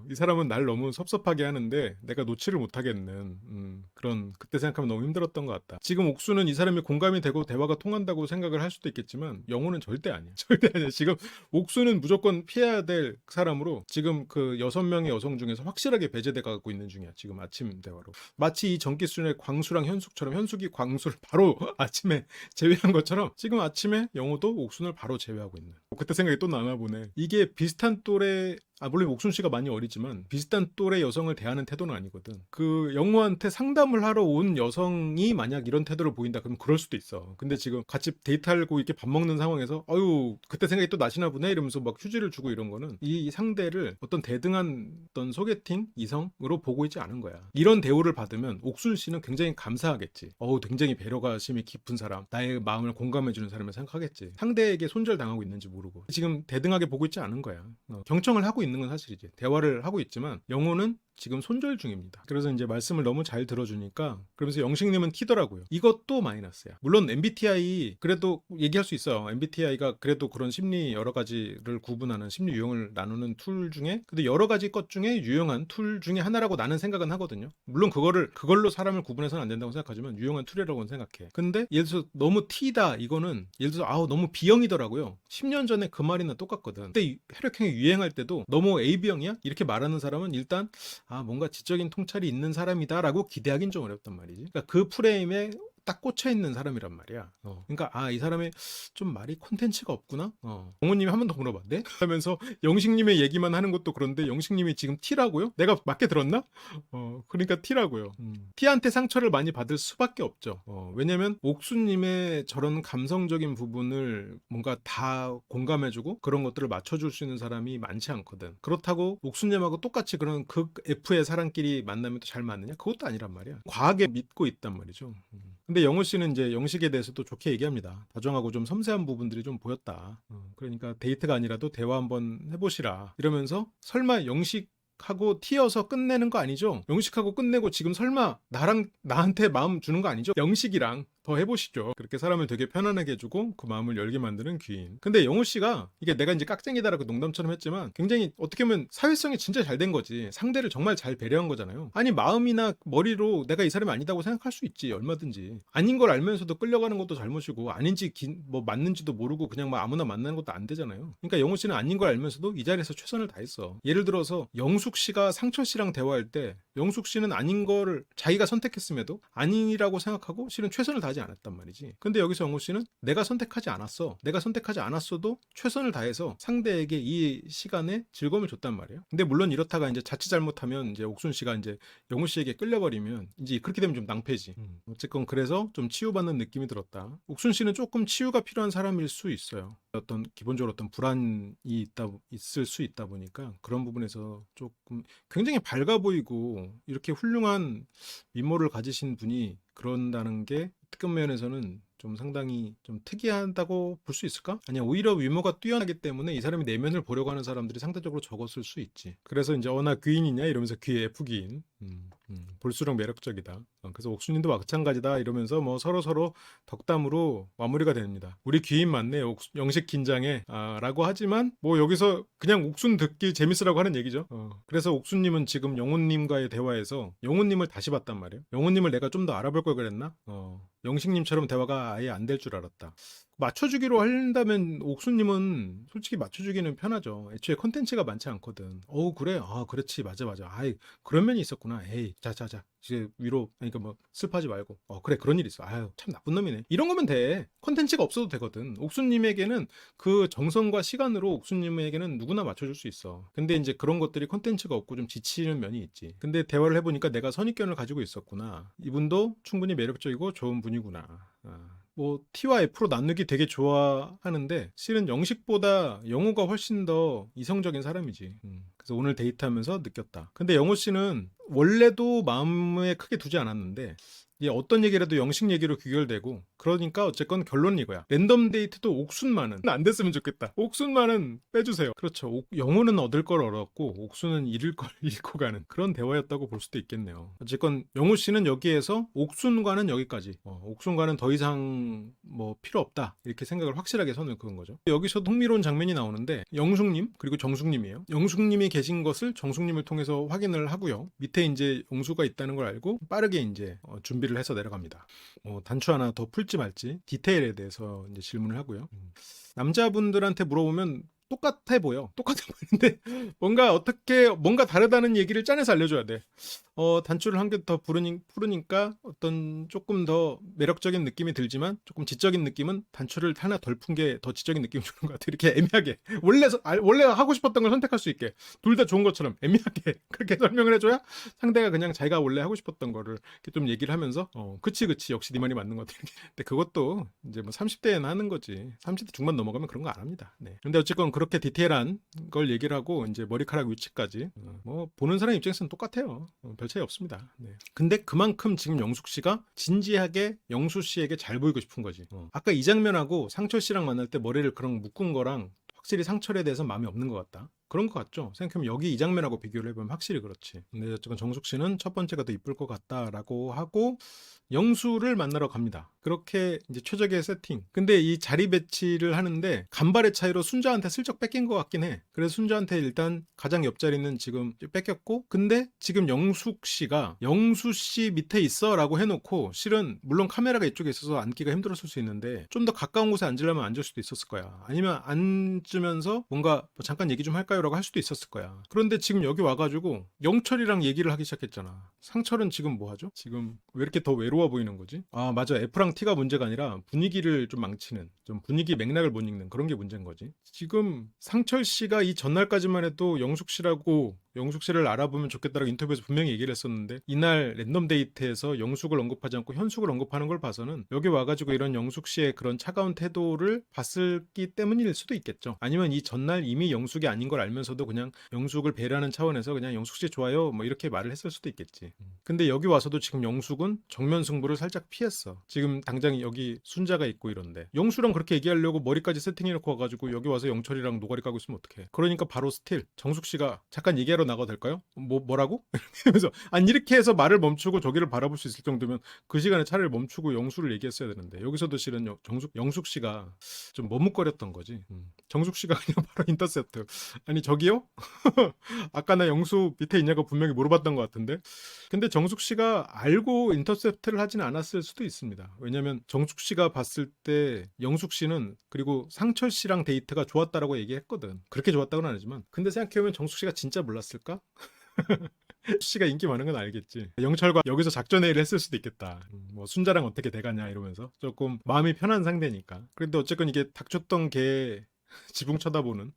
이 사람은 날 너무 섭섭하게 하는데 내가 놓지를 못하겠는 그런, 그때 생각하면 너무 힘들었던 것 같다. 지금 옥수는 이 사람이 공감이 되고 대화가 통한다고 생각을 할 수도 있겠지만 영호는 절대 아니야. 절대 아니야. 지금 옥수는 무조건 피해야 될 사람으로 지금 그 6명의 여성 중에서 확실하게 배제돼 가고 있는 중이야. 지금 아침 대화로. 마치 이 전기순의 광수랑 현숙처럼 현숙이 광수를 바로 아침에 제외한 것처럼 지금 아침에 영호도 옥순을 바로 제외하고 있는. 그때 생각이 또 나나 보네. 이게 비슷한 또래, 물론 옥순 씨가 많이 어리지만 비슷한 또래 여성을 대하는 태도는 아니거든. 그 영호한테 상담을 하러 온 여성이 만약 이런 태도를 보인다 그러면 그럴 수도 있어. 근데 지금 같이 데이트하고 이렇게 밥 먹는 상황에서 아유 그때 생각이 또 나시나 보네 이러면서 막 휴지를 주고 이런 거는 이 상대를 어떤 대등한 어떤 소개팅 이성으로 보고 있지 않은 거야. 이런 대우를 받으면 옥순 씨는 굉장히 감사하겠지. 굉장히 배려가 심히 깊은 사람, 나의 마음을 공감해주는 사람을 생각하겠지. 상대에게 손절당하고 있는지 모르고 지금 대등하게 보고 있지 않은 거야. 경청을 하고 있는 건 사실이지. 대화를 하고 있지만 영호는 지금 손절 중입니다. 그래서 이제 말씀을 너무 잘 들어주니까 그러면서 영식님은 튀더라고요. 이것도 마이너스야. 물론 MBTI 그래도 얘기할 수 있어요. MBTI가 그래도 그런 심리 여러 가지를 구분하는 심리 유형을 나누는 툴 중에 근데 여러 가지 것 중에 유용한 툴 중에 하나라고 나는 생각은 하거든요. 물론 그걸로 사람을 구분해서는 안 된다고 생각하지만 유용한 툴이라고는 생각해. 근데 예를 들어서 너무 T다 이거는 예를 들어서 너무 B형이더라고요. 10년 전에 그 말이나 똑같거든. 그때 혈액형이 유행할 때도 너무 AB형이야? 이렇게 말하는 사람은 일단 뭔가 지적인 통찰이 있는 사람이다라고 기대하긴 좀 어렵단 말이지. 그러니까 그 프레임에 딱 꽂혀 있는 사람이란 말이야. 그러니까 이 사람이 좀 말이 콘텐츠가 없구나. 영호님이 한 번 더 물어봐. 네? 하면서 영식님의 얘기만 하는 것도 그런데 영식님이 지금 T라고요? 내가 맞게 들었나? 그러니까 T라고요. T한테 상처를 많이 받을 수밖에 없죠. 왜냐면 옥수님의 저런 감성적인 부분을 뭔가 다 공감해주고 그런 것들을 맞춰줄 수 있는 사람이 많지 않거든. 그렇다고 옥수님하고 똑같이 그런 극 F의 사람끼리 만나면 또 잘 맞느냐? 그것도 아니란 말이야. 과하게 믿고 있단 말이죠. 근데 영호 씨는 이제 영식에 대해서도 좋게 얘기합니다. 다정하고 좀 섬세한 부분들이 좀 보였다. 그러니까 데이트가 아니라도 대화 한번 해보시라. 이러면서 설마 영식하고 튀어서 끝내는 거 아니죠? 영식하고 끝내고 지금 설마 나한테 마음 주는 거 아니죠? 영식이랑 더 해보시죠. 그렇게 사람을 되게 편안하게 해주고 그 마음을 열게 만드는 귀인. 근데 영호 씨가 이게 내가 이제 깍쟁이다라고 농담처럼 했지만 굉장히 어떻게 보면 사회성이 진짜 잘 된 거지. 상대를 정말 잘 배려한 거잖아요. 아니 마음이나 머리로 내가 이 사람이 아니다고 생각할 수 있지. 얼마든지. 아닌 걸 알면서도 끌려가는 것도 잘못이고 아닌지 뭐 맞는지도 모르고 그냥 막 아무나 만나는 것도 안 되잖아요. 그러니까 영호 씨는 아닌 걸 알면서도 이 자리에서 최선을 다했어. 예를 들어서 영숙 씨가 상철 씨랑 대화할 때 영숙 씨는 아닌 거를 자기가 선택했음에도 아니라고 생각하고 실은 최선을 다하지 않았단 말이지. 근데 여기서 영호 씨는 내가 선택하지 않았어. 내가 선택하지 않았어도 최선을 다해서 상대에게 이 시간에 즐거움을 줬단 말이에요. 근데 물론 이렇다가 이제 자칫 잘못하면 이제 옥순 씨가 이제 영호 씨에게 끌려버리면 이제 그렇게 되면 좀 낭패지. 어쨌건 그래서 좀 치유받는 느낌이 들었다. 옥순 씨는 조금 치유가 필요한 사람일 수 있어요. 어떤 기본적으로 어떤 불안이 있을 수 있다 보니까 그런 부분에서 조금 굉장히 밝아 보이고 이렇게 훌륭한 미모를 가지신 분이 그런다는 게 어떤 면에서는 좀 상당히 좀 특이하다고 볼 수 있을까? 아니야, 오히려 위모가 뛰어나기 때문에 이 사람이 내면을 보려고 하는 사람들이 상대적으로 적었을 수 있지. 그래서 이제 나 귀인이냐 이러면서 귀의 F귀인. 볼수록 매력적이다. 그래서 옥순님도 마찬가지다 이러면서 뭐 서로 덕담으로 마무리가 됩니다. 우리 귀인 맞네 영식 긴장해 라고 하지만 뭐 여기서 그냥 옥순 듣기 재밌으라고 하는 얘기죠. 그래서 옥순님은 지금 영훈님과의 대화에서 영훈님을 다시 봤단 말이에요. 영훈님을 내가 좀 더 알아볼 걸 그랬나? 영식님처럼 대화가 아예 안 될 줄 알았다. 맞춰주기로 한다면 옥수님은 솔직히 맞춰주기는 편하죠. 애초에 컨텐츠가 많지 않거든. 그래? 그렇지. 맞아. 아이, 그런 면이 있었구나. 에이, 자. 이제 위로, 그러니까 뭐, 슬퍼하지 말고. 그래, 그런 일 있어. 아유, 참 나쁜 놈이네. 이런 거면 돼. 컨텐츠가 없어도 되거든. 옥수님에게는 그 정성과 시간으로 옥수님에게는 누구나 맞춰줄 수 있어. 근데 이제 그런 것들이 컨텐츠가 없고 좀 지치는 면이 있지. 근데 대화를 해보니까 내가 선입견을 가지고 있었구나. 이분도 충분히 매력적이고 좋은 분이구나. 뭐 T와 F로 나누기 되게 좋아하는데 실은 영식보다 영호가 훨씬 더 이성적인 사람이지. 그래서 오늘 데이트하면서 느꼈다. 근데 영호 씨는 원래도 마음에 크게 두지 않았는데 이게 어떤 얘기라도 영식 얘기로 귀결되고 그러니까 어쨌건 결론은 이거야. 랜덤 데이트도 옥순만은 안 됐으면 좋겠다. 옥순만은 빼주세요. 그렇죠. 영호는 얻을 걸 얻었고 옥순은 잃을 걸 잃고 가는 그런 대화였다고 볼 수도 있겠네요. 어쨌건 영호 씨는 여기에서 옥순과는 여기까지. 옥순과는 더 이상 뭐 필요 없다. 이렇게 생각을 확실하게 선을 그은 거죠. 여기서도 흥미로운 장면이 나오는데 영숙님 그리고 정숙님이에요. 영숙님이 계신 것을 정숙님을 통해서 확인을 하고요. 밑에 이제 용수가 있다는 걸 알고 빠르게 이제 준비를 해서 내려갑니다. 단추 하나 더 풀지 말지 디테일에 대해서 이제 질문을 하고요. 남자분들한테 물어보면 똑같아 보여. 똑같아 보이는데 뭔가 다르다는 얘기를 짜내서 알려줘야 돼. 단추를 한 개 더 푸르니까 어떤 조금 더 매력적인 느낌이 들지만 조금 지적인 느낌은 단추를 하나 덜 푼 게 더 지적인 느낌을 주는 것 같아. 이렇게 애매하게 원래 하고 싶었던 걸 선택할 수 있게 둘 다 좋은 것처럼 애매하게 그렇게 설명을 해줘야 상대가 그냥 자기가 원래 하고 싶었던 거를 이렇게 좀 얘기를 하면서 그치 역시 네 말이 맞는 것 같아. 근데 그것도 이제 뭐 30대에는 하는 거지. 30대 중반 넘어가면 그런 거 안 합니다. 네. 근데 어쨌건 그렇게 디테일한 걸 얘기를 하고 이제 머리카락 위치까지 뭐 보는 사람 입장에서는 똑같아요. 별 차이 없습니다. 네. 근데 그만큼 지금 영숙 씨가 진지하게 영수 씨에게 잘 보이고 싶은 거지. 아까 이 장면하고 상철 씨랑 만날 때 머리를 그런 묶은 거랑 확실히 상철에 대해서 마음이 없는 것 같다. 그런 것 같죠. 생각해보면 여기 이 장면하고 비교를 해보면 확실히 그렇지. 근데 어쨌든 정숙 씨는 첫 번째가 더 이쁠 것 같다라고 하고 영수를 만나러 갑니다. 그렇게 이제 최적의 세팅. 근데 이 자리 배치를 하는데 간발의 차이로 순자한테 슬쩍 뺏긴 것 같긴 해. 그래서 순자한테 일단 가장 옆자리는 지금 뺏겼고, 근데 지금 영숙 씨가 영수 씨 밑에 있어라고 해놓고 실은 물론 카메라가 이쪽에 있어서 앉기가 힘들었을 수 있는데 좀 더 가까운 곳에 앉으려면 앉을 수도 있었을 거야. 아니면 앉으면서 뭔가 뭐 잠깐 얘기 좀 할까요라고 할 수도 있었을 거야. 그런데 지금 여기 와가지고 영철이랑 얘기를 하기 시작했잖아. 상철은 지금 뭐 하죠? 지금 왜 이렇게 더 외로워 보이는 거지? 아 맞아, F랑 T가 문제가 아니라 분위기를 좀 망치는, 좀 분위기 맥락을 못 읽는 그런 게 문제인 거지. 지금 상철 씨가 이 전날까지만 해도 영숙 씨를 알아보면 좋겠다라고 인터뷰에서 분명히 얘기를 했었는데 이날 랜덤 데이트에서 영숙을 언급하지 않고 현숙을 언급하는 걸 봐서는 여기 와가지고 이런 영숙 씨의 그런 차가운 태도를 봤기 때문일 수도 있겠죠. 아니면 이 전날 이미 영숙이 아닌 걸 알면서도 그냥 영숙을 배려하는 차원에서 그냥 영숙 씨 좋아요 뭐 이렇게 말을 했을 수도 있겠지. 근데 여기 와서도 지금 영숙은 정면 승부를 살짝 피했어. 지금 당장 여기 순자가 있고 이런데 영수랑 그렇게 얘기하려고 머리까지 세팅해놓고 와가지고 여기 와서 영철이랑 노가리 까고 있으면 어떡해. 그러니까 바로 스틸 정숙 씨가 잠깐 얘기하러 나가도 될까요? 뭐라고? 그래서 아니 이렇게 해서 말을 멈추고 저기를 바라볼 수 있을 정도면 그 시간에 차를 멈추고 영수를 얘기했어야 되는데 여기서도 실은 영숙 씨가 좀 머뭇거렸던 거지. 정숙 씨가 그냥 바로 인터셉트. 아니 저기요? 아까 나 영수 밑에 있냐고 분명히 물어봤던 것 같은데. 근데 정숙 씨가 알고 인터셉트를 하지는 않았을 수도 있습니다. 왜냐면 정숙 씨가 봤을 때 영숙 씨는 그리고 상철 씨랑 데이트가 좋았다라고 얘기했거든. 그렇게 좋았다고는 아니지만. 근데 생각해보면 정숙 씨가 진짜 몰랐을까? 씨가 인기 많은 건 알겠지. 영철과 여기서 작전회의를 했을 수도 있겠다. 뭐 순자랑 어떻게 돼가냐 이러면서 조금 마음이 편한 상대니까. 그런데 어쨌건 이게 닥쳤던 개 지붕 쳐다보는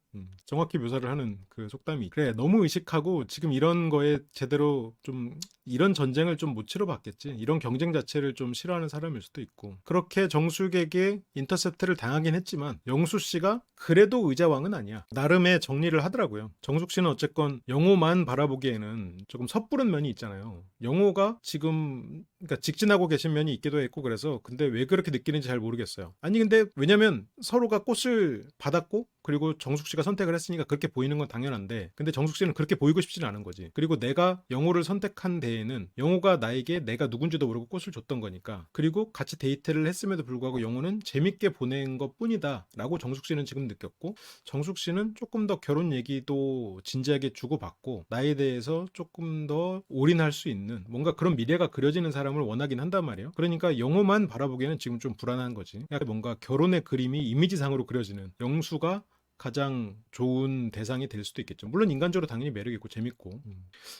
정확히 묘사를 하는 그 속담이 그래 너무 의식하고 지금 이런 거에 제대로 좀 이런 전쟁을 좀 못 치러봤겠지. 이런 경쟁 자체를 좀 싫어하는 사람일 수도 있고 그렇게 정숙에게 인터셉트를 당하긴 했지만 영수 씨가 그래도 의자왕은 아니야. 나름의 정리를 하더라고요. 정숙 씨는 어쨌건 영호만 바라보기에는 조금 섣부른 면이 있잖아요. 영호가 지금 그러니까 직진하고 계신 면이 있기도 했고 그래서 근데 왜 그렇게 느끼는지 잘 모르겠어요. 아니 근데 왜냐면 서로가 꽃을 받았고 그리고 정숙 씨가 선택을 했으니까 그렇게 보이는 건 당연한데 근데 정숙 씨는 그렇게 보이고 싶지는 않은 거지. 그리고 내가 영호를 선택한 데에는 영호가 나에게 내가 누군지도 모르고 꽃을 줬던 거니까 그리고 같이 데이트를 했음에도 불구하고 영호는 재밌게 보낸 것 뿐이다 라고 정숙 씨는 지금 느꼈고 정숙 씨는 조금 더 결혼 얘기도 진지하게 주고받고 나에 대해서 조금 더 올인할 수 있는 뭔가 그런 미래가 그려지는 사람을 원하긴 한단 말이에요. 그러니까 영호만 바라보기에는 지금 좀 불안한 거지. 뭔가 결혼의 그림이 이미지상으로 그려지는 영수가 가장 좋은 대상이 될 수도 있겠죠. 물론 인간적으로 당연히 매력 있고 재밌고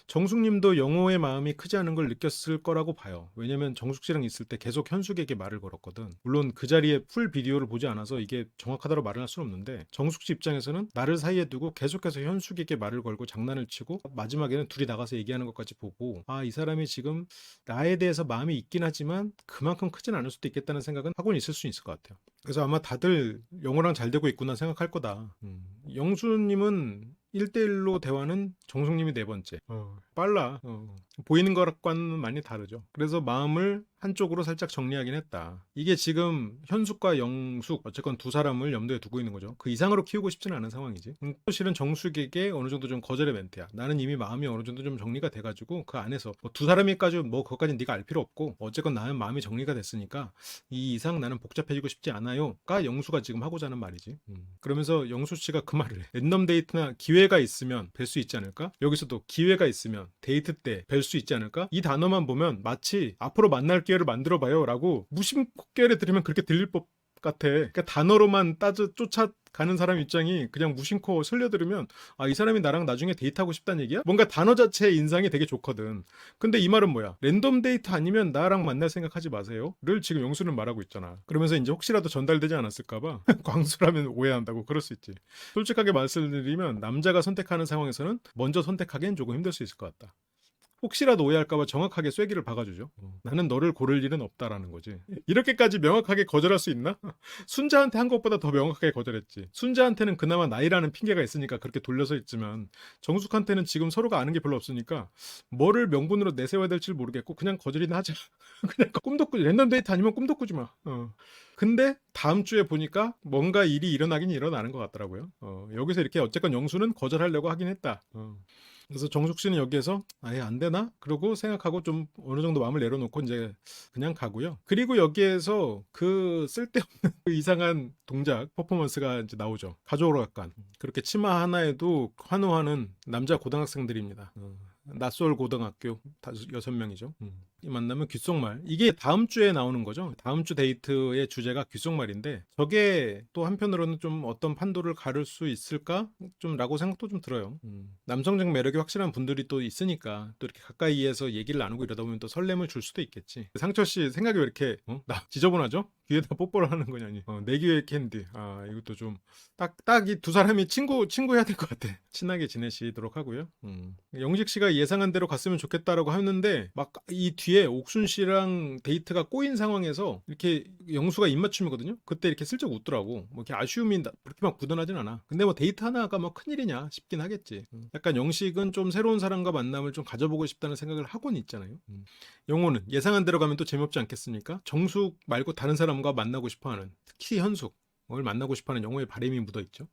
정숙님도 영호의 마음이 크지 않은 걸 느꼈을 거라고 봐요. 왜냐면 정숙 씨랑 있을 때 계속 현숙에게 말을 걸었거든. 물론 그 자리에 풀 비디오를 보지 않아서 이게 정확하다고 말을 할 수는 없는데 정숙 씨 입장에서는 나를 사이에 두고 계속해서 현숙에게 말을 걸고 장난을 치고 마지막에는 둘이 나가서 얘기하는 것까지 보고 아, 이 사람이 지금 나에 대해서 마음이 있긴 하지만 그만큼 크진 않을 수도 있겠다는 생각은 하고는 있을 수 있을 것 같아요. 그래서 아마 다들 영호랑 잘 되고 있구나 생각할 거다. 영수님은 1대1로 대화는 정숙님이 네 번째. 빨라. 보이는 것과는 많이 다르죠. 그래서 마음을 한쪽으로 살짝 정리하긴 했다. 이게 지금 현숙과 영숙 어쨌건 두 사람을 염두에 두고 있는 거죠. 그 이상으로 키우고 싶지는 않은 상황이지. 실은 정숙에게 어느 정도 좀 거절의 멘트야. 나는 이미 마음이 어느 정도 좀 정리가 돼가지고 그 안에서 두 사람이까지 뭐 그것까지는 네가 알 필요 없고 어쨌건 나는 마음이 정리가 됐으니까 이 이상 나는 복잡해지고 싶지 않아요가 영수가 지금 하고자 하는 말이지. 그러면서 영수 씨가 그 말을 해. 랜덤 데이트나 기회가 있으면 뵐 수 있지 않을까? 여기서도 기회가 있으면 데이트 때 뵐 수 있지 않을까? 이 단어만 보면 마치 앞으로 만날 기회를 만들어봐요 라고 무심코게를 들으면 그렇게 들릴 법 같아. 그러니까 단어로만 쫓아 가는 사람 입장이 그냥 무심코 설려들으면 아, 이 사람이 나랑 나중에 데이트하고 싶다는 얘기야? 뭔가 단어 자체의 인상이 되게 좋거든. 근데 이 말은 뭐야? 랜덤 데이트 아니면 나랑 만날 생각하지 마세요.를 지금 영수는 말하고 있잖아. 그러면서 이제 혹시라도 전달되지 않았을까봐 광수라면 오해한다고 그럴 수 있지. 솔직하게 말씀드리면 남자가 선택하는 상황에서는 먼저 선택하기엔 조금 힘들 수 있을 것 같다. 혹시라도 오해할까봐 정확하게 쐐기를 박아주죠. 나는 너를 고를 일은 없다라는 거지. 이렇게까지 명확하게 거절할 수 있나? 순자한테 한 것보다 더 명확하게 거절했지. 순자한테는 그나마 나이라는 핑계가 있으니까 그렇게 돌려서 했지만 정숙한테는 지금 서로가 아는 게 별로 없으니까 뭐를 명분으로 내세워야 될지 모르겠고 그냥 거절이나 하자. 그냥 꿈도 꾸지. 랜덤 데이트 아니면 꿈도 꾸지 마. 근데 다음 주에 보니까 뭔가 일이 일어나긴 일어나는 것 같더라고요. 여기서 이렇게 어쨌건 영수는 거절하려고 하긴 했다. 그래서 정숙 씨는 여기에서 아예 안 되나? 그러고 생각하고 좀 어느 정도 마음을 내려놓고 이제 그냥 가고요. 그리고 여기에서 그 쓸데없는 그 이상한 동작 퍼포먼스가 이제 나오죠. 가족으로 약간 그렇게 치마 하나에도 환호하는 남자 고등학생들입니다. 낯설 고등학교 6명이죠. 이 만나면 귓속말. 이게 다음 주에 나오는 거죠. 다음 주 데이트의 주제가 귓속말인데 저게 또 한편으로는 좀 어떤 판도를 가를 수 있을까? 좀 라고 생각도 좀 들어요. 남성적 매력이 확실한 분들이 또 있으니까 또 이렇게 가까이에서 얘기를 나누고 이러다 보면 또 설렘을 줄 수도 있겠지. 상철 씨 생각이 왜 이렇게 나 지저분하죠? 귀에다 뽀뽀를 하는 거냐니. 내 귀에 캔디. 아, 이것도 좀 딱 이 두 사람이 친구해야 될 것 같아. 친하게 지내시도록 하고요. 영식 씨가 예상한 대로 갔으면 좋겠다라고 하는데 막 이 뒤에 옥순 씨랑 데이트가 꼬인 상황에서 이렇게 영수가 입맞춤이거든요. 그때 이렇게 슬쩍 웃더라고. 뭐 이렇게 아쉬움이 그렇게 막 굳어나진 않아. 근데 뭐 데이트 하나가 뭐 큰일이냐 싶긴 하겠지. 약간 영식은 좀 새로운 사람과 만남을 좀 가져보고 싶다는 생각을 하고는 있잖아요. 영호는 예상한 대로 가면 또 재미없지 않겠습니까? 정숙 말고 다른 사람과 만나고 싶어하는 특히 현숙을 만나고 싶어하는 영호의 바람이 묻어있죠.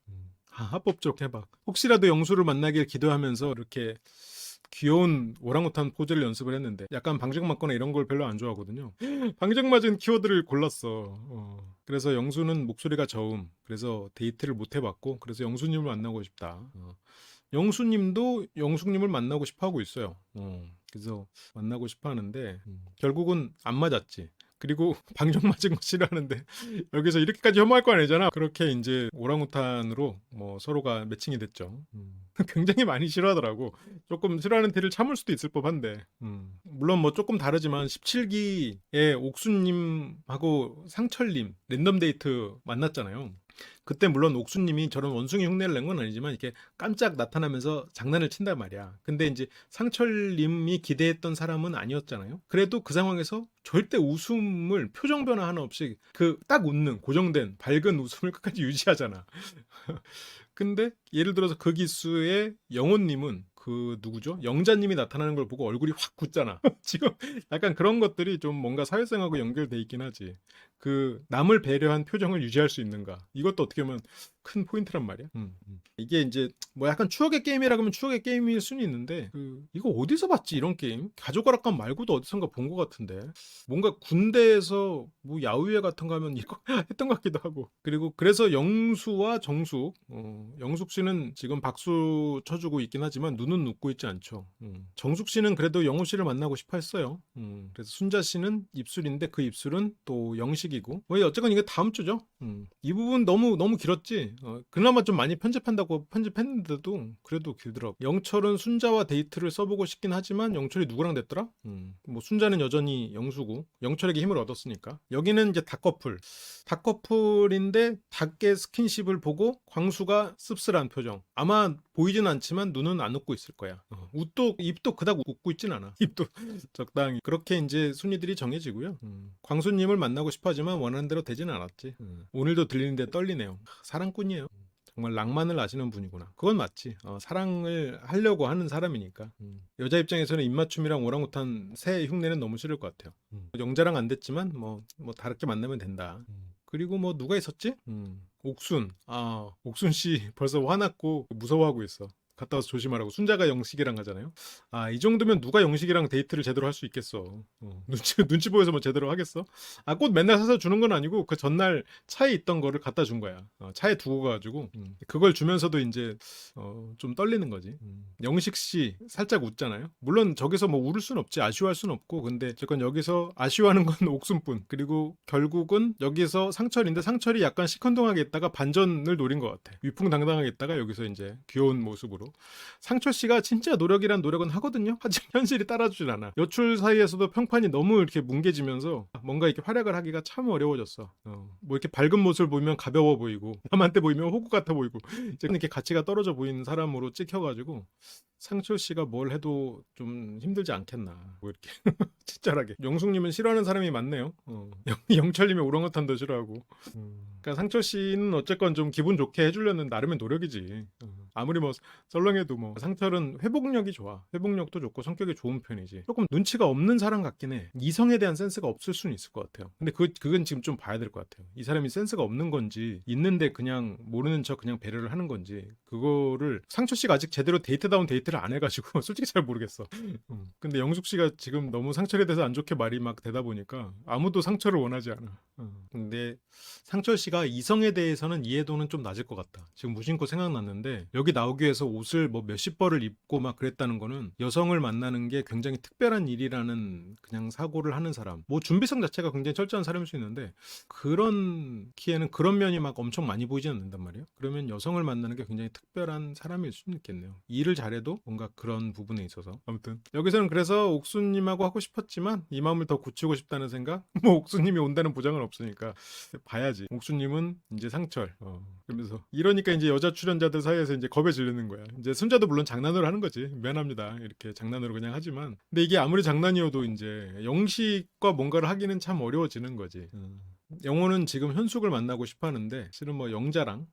합법적 해봐. 혹시라도 영수를 만나길 기도하면서 이렇게 귀여운 오랑우탄 포즈를 연습을 했는데 약간 방정 맞거나 이런 걸 별로 안 좋아하거든요. 방정 맞은 키워드를 골랐어. 그래서 영수는 목소리가 저음. 그래서 데이트를 못 해봤고 그래서 영수님을 만나고 싶다. 영수님도 영숙님을 만나고 싶어 하고 있어요. 그래서 만나고 싶어 하는데 결국은 안 맞았지. 그리고 방정 맞은 거 싫어하는데 여기서 이렇게까지 혐오할 거 아니잖아. 그렇게 이제 오랑우탄으로 뭐 서로가 매칭이 됐죠. 굉장히 많이 싫어하더라고. 조금 싫어하는 티를 참을 수도 있을 법한데 물론 뭐 조금 다르지만 17기에 옥수님하고 상철님 랜덤 데이트 만났잖아요. 그때 물론 옥수님이 저런 원숭이 흉내를 낸 건 아니지만 이렇게 깜짝 나타나면서 장난을 친단 말이야. 근데 이제 상철님이 기대했던 사람은 아니었잖아요. 그래도 그 상황에서 절대 웃음을 표정 변화 하나 없이 그 딱 웃는 고정된 밝은 웃음을 끝까지 유지하잖아. 근데 예를 들어서 그 기수의 영호님은 그 누구죠? 영자님이 나타나는 걸 보고 얼굴이 확 굳잖아. 지금 약간 그런 것들이 좀 뭔가 사회성하고 연결돼 있긴 하지. 그 남을 배려한 표정을 유지할 수 있는가? 이것도 어떻게 보면 큰 포인트란 말이야. 이게 이제 뭐 약간 추억의 게임이라 그러면 추억의 게임일 수는 있는데 이거 어디서 봤지 이런 게임? 가족오락관 말고도 어디선가 본 것 같은데 뭔가 군대에서 뭐 야유회 같은 거 하면 이거 했던 것 같기도 하고. 그리고 그래서 영수와 정숙 영숙 씨는 지금 박수 쳐주고 있긴 하지만 눈은 웃고 있지 않죠. 정숙 씨는 그래도 영호 씨를 만나고 싶어 했어요. 그래서 순자 씨는 입술인데 그 입술은 또 영식이고. 어쨌건 이게 다음 주죠. 이 부분 너무 길었지. 그나마 좀 많이 편집한다고 편집했는데도 그래도 길더라고. 영철은 순자와 데이트를 써보고 싶긴 하지만 영철이 누구랑 됐더라? 뭐 순자는 여전히 영수고 영철에게 힘을 얻었으니까. 여기는 이제 닭커플인데 닭의 스킨십을 보고 광수가 씁쓸한 표정. 아마 보이진 않지만 눈은 안 웃고 있을 거야. 입도 그닥 웃고 있진 않아. 입도 적당히. 그렇게 이제 순위들이 정해지고요. 광수님을 만나고 싶어하지만 원하는 대로 되진 않았지. 오늘도 들리는데 떨리네요. 사랑꾼이에요. 정말 낭만을 아시는 분이구나. 그건 맞지. 사랑을 하려고 하는 사람이니까. 여자 입장에서는 입맞춤이랑 오랑우탄 새 흉내는 너무 싫을 것 같아요. 영자랑 안 됐지만 뭐 다르게 만나면 된다. 그리고 뭐 누가 있었지? 옥순. 옥순 씨 벌써 화났고 무서워하고 있어. 갔다 와서 조심하라고. 순자가 영식이랑 가잖아요. 아, 이 정도면 누가 영식이랑 데이트를 제대로 할 수 있겠어. 눈치 보여서 뭐 제대로 하겠어? 아, 꽃 맨날 사서 주는 건 아니고 그 전날 차에 있던 거를 갖다 준 거야. 차에 두고 가가지고 그걸 주면서도 이제 좀 떨리는 거지. 영식 씨 살짝 웃잖아요. 물론 저기서 뭐 울을 순 없지, 아쉬워할 순 없고, 근데 어쨌건 여기서 아쉬워하는 건 옥순뿐. 그리고 결국은 여기서 상철인데 상철이 약간 시큰둥하게 있다가 반전을 노린 것 같아. 위풍당당하게 있다가 여기서 이제 귀여운 모습으로. 상철 씨가 진짜 노력이란 노력은 하거든요. 하지만 현실이 따라주질 않아. 여출 사이에서도 평판이 너무 이렇게 뭉개지면서 뭔가 이렇게 활약을 하기가 참 어려워졌어. 뭐 이렇게 밝은 모습을 보이면 가벼워 보이고, 남한테 보이면 호구 같아 보이고, 이제 이렇게 가치가 떨어져 보이는 사람으로 찍혀가지고 상철 씨가 뭘 해도 좀 힘들지 않겠나. 뭐 이렇게 친절하게. 영숙님은 싫어하는 사람이 많네요. 영철님이 오랑우탄도 싫어하고. 그러니까 상철 씨는 어쨌건 좀 기분 좋게 해주려는 나름의 노력이지. 아무리 뭐 썰렁해도 뭐 상철은 회복력이 좋아. 회복력도 좋고 성격이 좋은 편이지. 조금 눈치가 없는 사람 같긴 해. 이성에 대한 센스가 없을 수는 있을 것 같아요. 근데 그건 지금 좀 봐야 될 것 같아요. 이 사람이 센스가 없는 건지 있는데 그냥 모르는 척 그냥 배려를 하는 건지 그거를 상철 씨가 아직 제대로 데이트다운 데이트를 안 해가지고 솔직히 잘 모르겠어. 근데 영숙 씨가 지금 너무 상철에 대해서 안 좋게 말이 막 되다 보니까 아무도 상철을 원하지 않아. 근데 상철 씨가 이성에 대해서는 이해도는 좀 낮을 것 같다. 지금 무심코 생각났는데 여기 나오기 위해서 옷을 뭐 몇십 벌을 입고 막 그랬다는 거는 여성을 만나는 게 굉장히 특별한 일이라는 그냥 사고를 하는 사람. 뭐 준비성 자체가 굉장히 철저한 사람일 수 있는데 그런 키에는 그런 면이 막 엄청 많이 보이지 않는단 말이에요. 그러면 여성을 만나는 게 굉장히 특별한 사람일 수는 있겠네요. 일을 잘해도 뭔가 그런 부분에 있어서. 아무튼 여기서는 그래서 옥수님하고 하고 싶었지만 이 마음을 더 굳히고 싶다는 생각? 뭐 옥수님이 온다는 보장은 없으니까 봐야지. 옥수님은 이제 상철. 그러면서 이러니까 이제 여자 출연자들 사이에서 이제 겁에 질리는 거야. 이제 순자도 물론 장난으로 하는 거지. 미안합니다. 이렇게 장난으로 그냥 하지만. 근데 이게 아무리 장난이어도 이제 영식과 뭔가를 하기는 참 어려워지는 거지. 영호는 지금 현숙을 만나고 싶어 하는데 실은 뭐 영자랑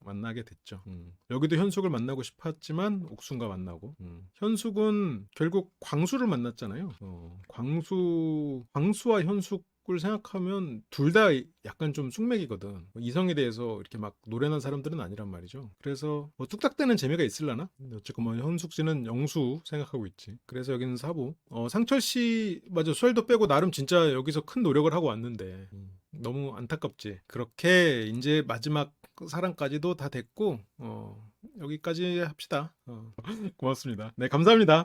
만나게 됐죠. 여기도 현숙을 만나고 싶었지만 옥순과 만나고 현숙은 결국 광수를 만났잖아요. 광수와 현숙을 생각하면 둘 다 약간 좀 숙맥이거든. 이성에 대해서 이렇게 막 노련한 사람들은 아니란 말이죠. 그래서 뭐 뚝딱대는 재미가 있을라나? 어쨌건 뭐 현숙 씨는 영수 생각하고 있지. 그래서 여기는 사부. 상철 씨 맞아, 수혈도 빼고 나름 진짜 여기서 큰 노력을 하고 왔는데 너무 안타깝지. 그렇게 이제 마지막 사랑까지도 다 됐고 여기까지 합시다. 고맙습니다. 네, 감사합니다.